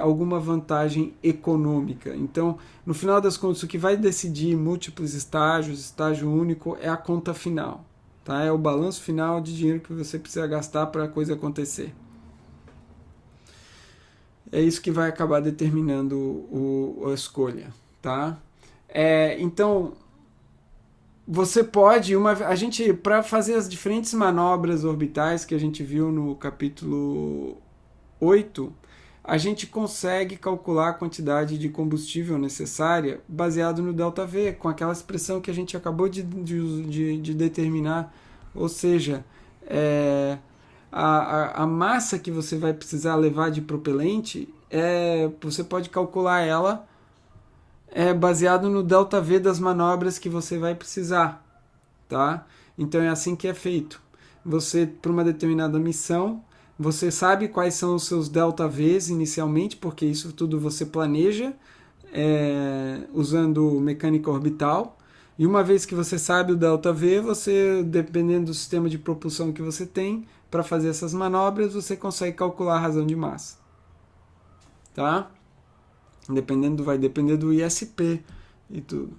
alguma vantagem econômica. Então, no final das contas, o que vai decidir múltiplos estágios, estágio único, é a conta final. Tá? É o balanço final de dinheiro que você precisa gastar para a coisa acontecer. É isso que vai acabar determinando a escolha. Tá? Então, você pode, para fazer as diferentes manobras orbitais que a gente viu no capítulo 8, a gente consegue calcular a quantidade de combustível necessária baseado no ΔV, com aquela expressão que a gente acabou de determinar. Ou seja, a massa que você vai precisar levar de propelente, você pode calcular ela baseado no ΔV das manobras que você vai precisar. Tá? Então é assim que é feito. Você, para uma determinada missão, você sabe quais são os seus ΔVs inicialmente, porque isso tudo você planeja usando mecânica orbital. E uma vez que você sabe o ΔV, você, dependendo do sistema de propulsão que você tem, para fazer essas manobras, você consegue calcular a razão de massa. Tá? Vai depender do ISP e tudo.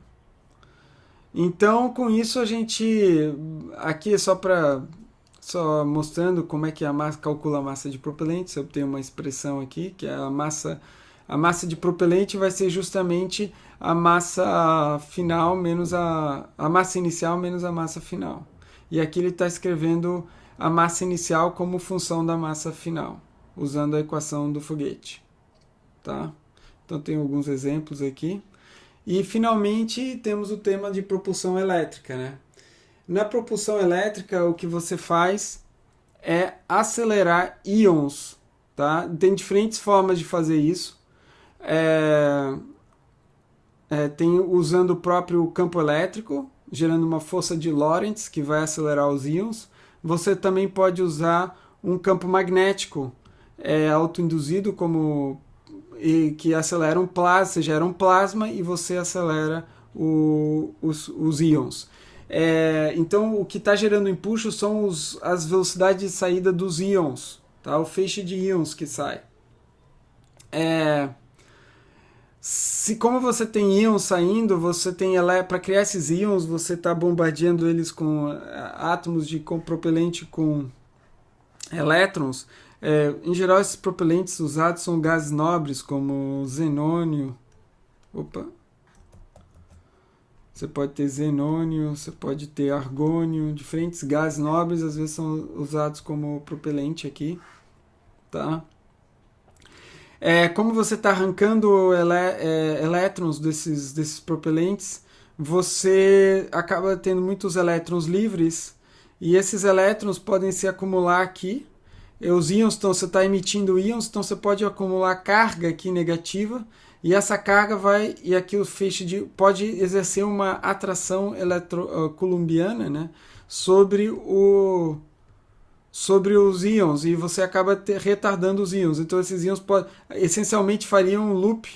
Então, com isso a gente aqui é só mostrando como é que a massa calcula a massa de propelente. Eu tenho uma expressão aqui que é a massa de propelente vai ser justamente a massa final menos a massa inicial menos a massa final. E aqui ele está escrevendo a massa inicial como função da massa final, usando a equação do foguete. Tá? Então tem alguns exemplos aqui. E finalmente temos o tema de propulsão elétrica, né? Na propulsão elétrica, o que você faz é acelerar íons, tá? Tem diferentes formas de fazer isso. Tem usando o próprio campo elétrico, gerando uma força de Lorentz que vai acelerar os íons. Você também pode usar um campo magnético autoinduzido que acelera um plasma, você gera um plasma e você acelera os íons. Então, o que está gerando impulso são as velocidades de saída dos íons, tá? O feixe de íons que sai. Como você tem íons saindo, você tem para criar esses íons, você está bombardeando eles com átomos com propelente com elétrons. Em geral, esses propelentes usados são gases nobres, como xenônio. Você pode ter xenônio, você pode ter argônio, diferentes gases nobres, às vezes são usados como propelente aqui. Tá? Como você está arrancando elétrons desses propelentes, você acaba tendo muitos elétrons livres, e esses elétrons podem se acumular aqui. Os íons, você está emitindo íons, então você pode acumular carga aqui negativa, e essa carga e aqui o feixe pode exercer uma atração eletrocoulombiana, né, sobre os íons, e você acaba retardando os íons. Então esses íons essencialmente fariam um loop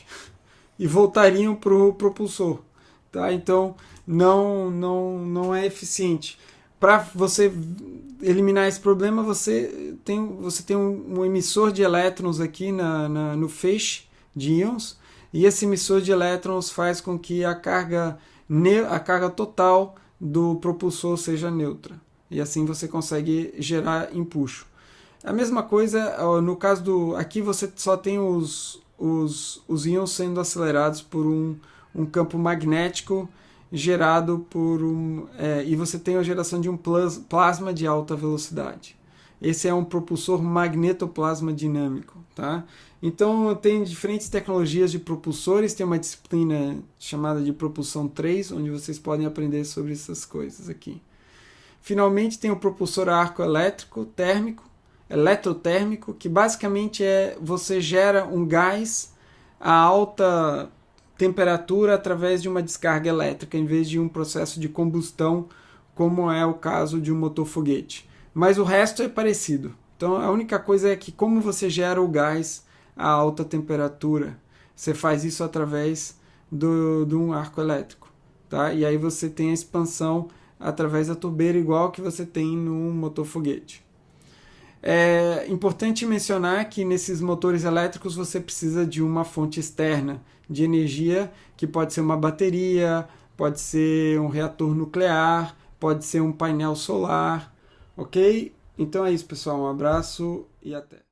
e voltariam para o propulsor. Tá? Então não é eficiente. Para você eliminar esse problema, você tem um emissor de elétrons aqui no feixe de íons, e esse emissor de elétrons faz com que a carga total do propulsor seja neutra. E assim você consegue gerar empuxo. A mesma coisa, no caso aqui você só tem os íons sendo acelerados por um campo magnético gerado e você tem a geração de um plasma de alta velocidade. Esse é um propulsor magnetoplasma dinâmico. Tá? Então tem diferentes tecnologias de propulsores, tem uma disciplina chamada de propulsão 3, onde vocês podem aprender sobre essas coisas aqui. Finalmente tem o propulsor a arco eletrotérmico, que basicamente você gera um gás a alta temperatura através de uma descarga elétrica, em vez de um processo de combustão, como é o caso de um motor foguete. Mas o resto é parecido. Então a única coisa é que como você gera o gás a alta temperatura, você faz isso através de um arco elétrico. Tá? E aí você tem a expansão através da turbeira, igual que você tem no motor foguete. É importante mencionar que nesses motores elétricos você precisa de uma fonte externa de energia, que pode ser uma bateria, pode ser um reator nuclear, pode ser um painel solar, ok? Então é isso, pessoal. Um abraço e até.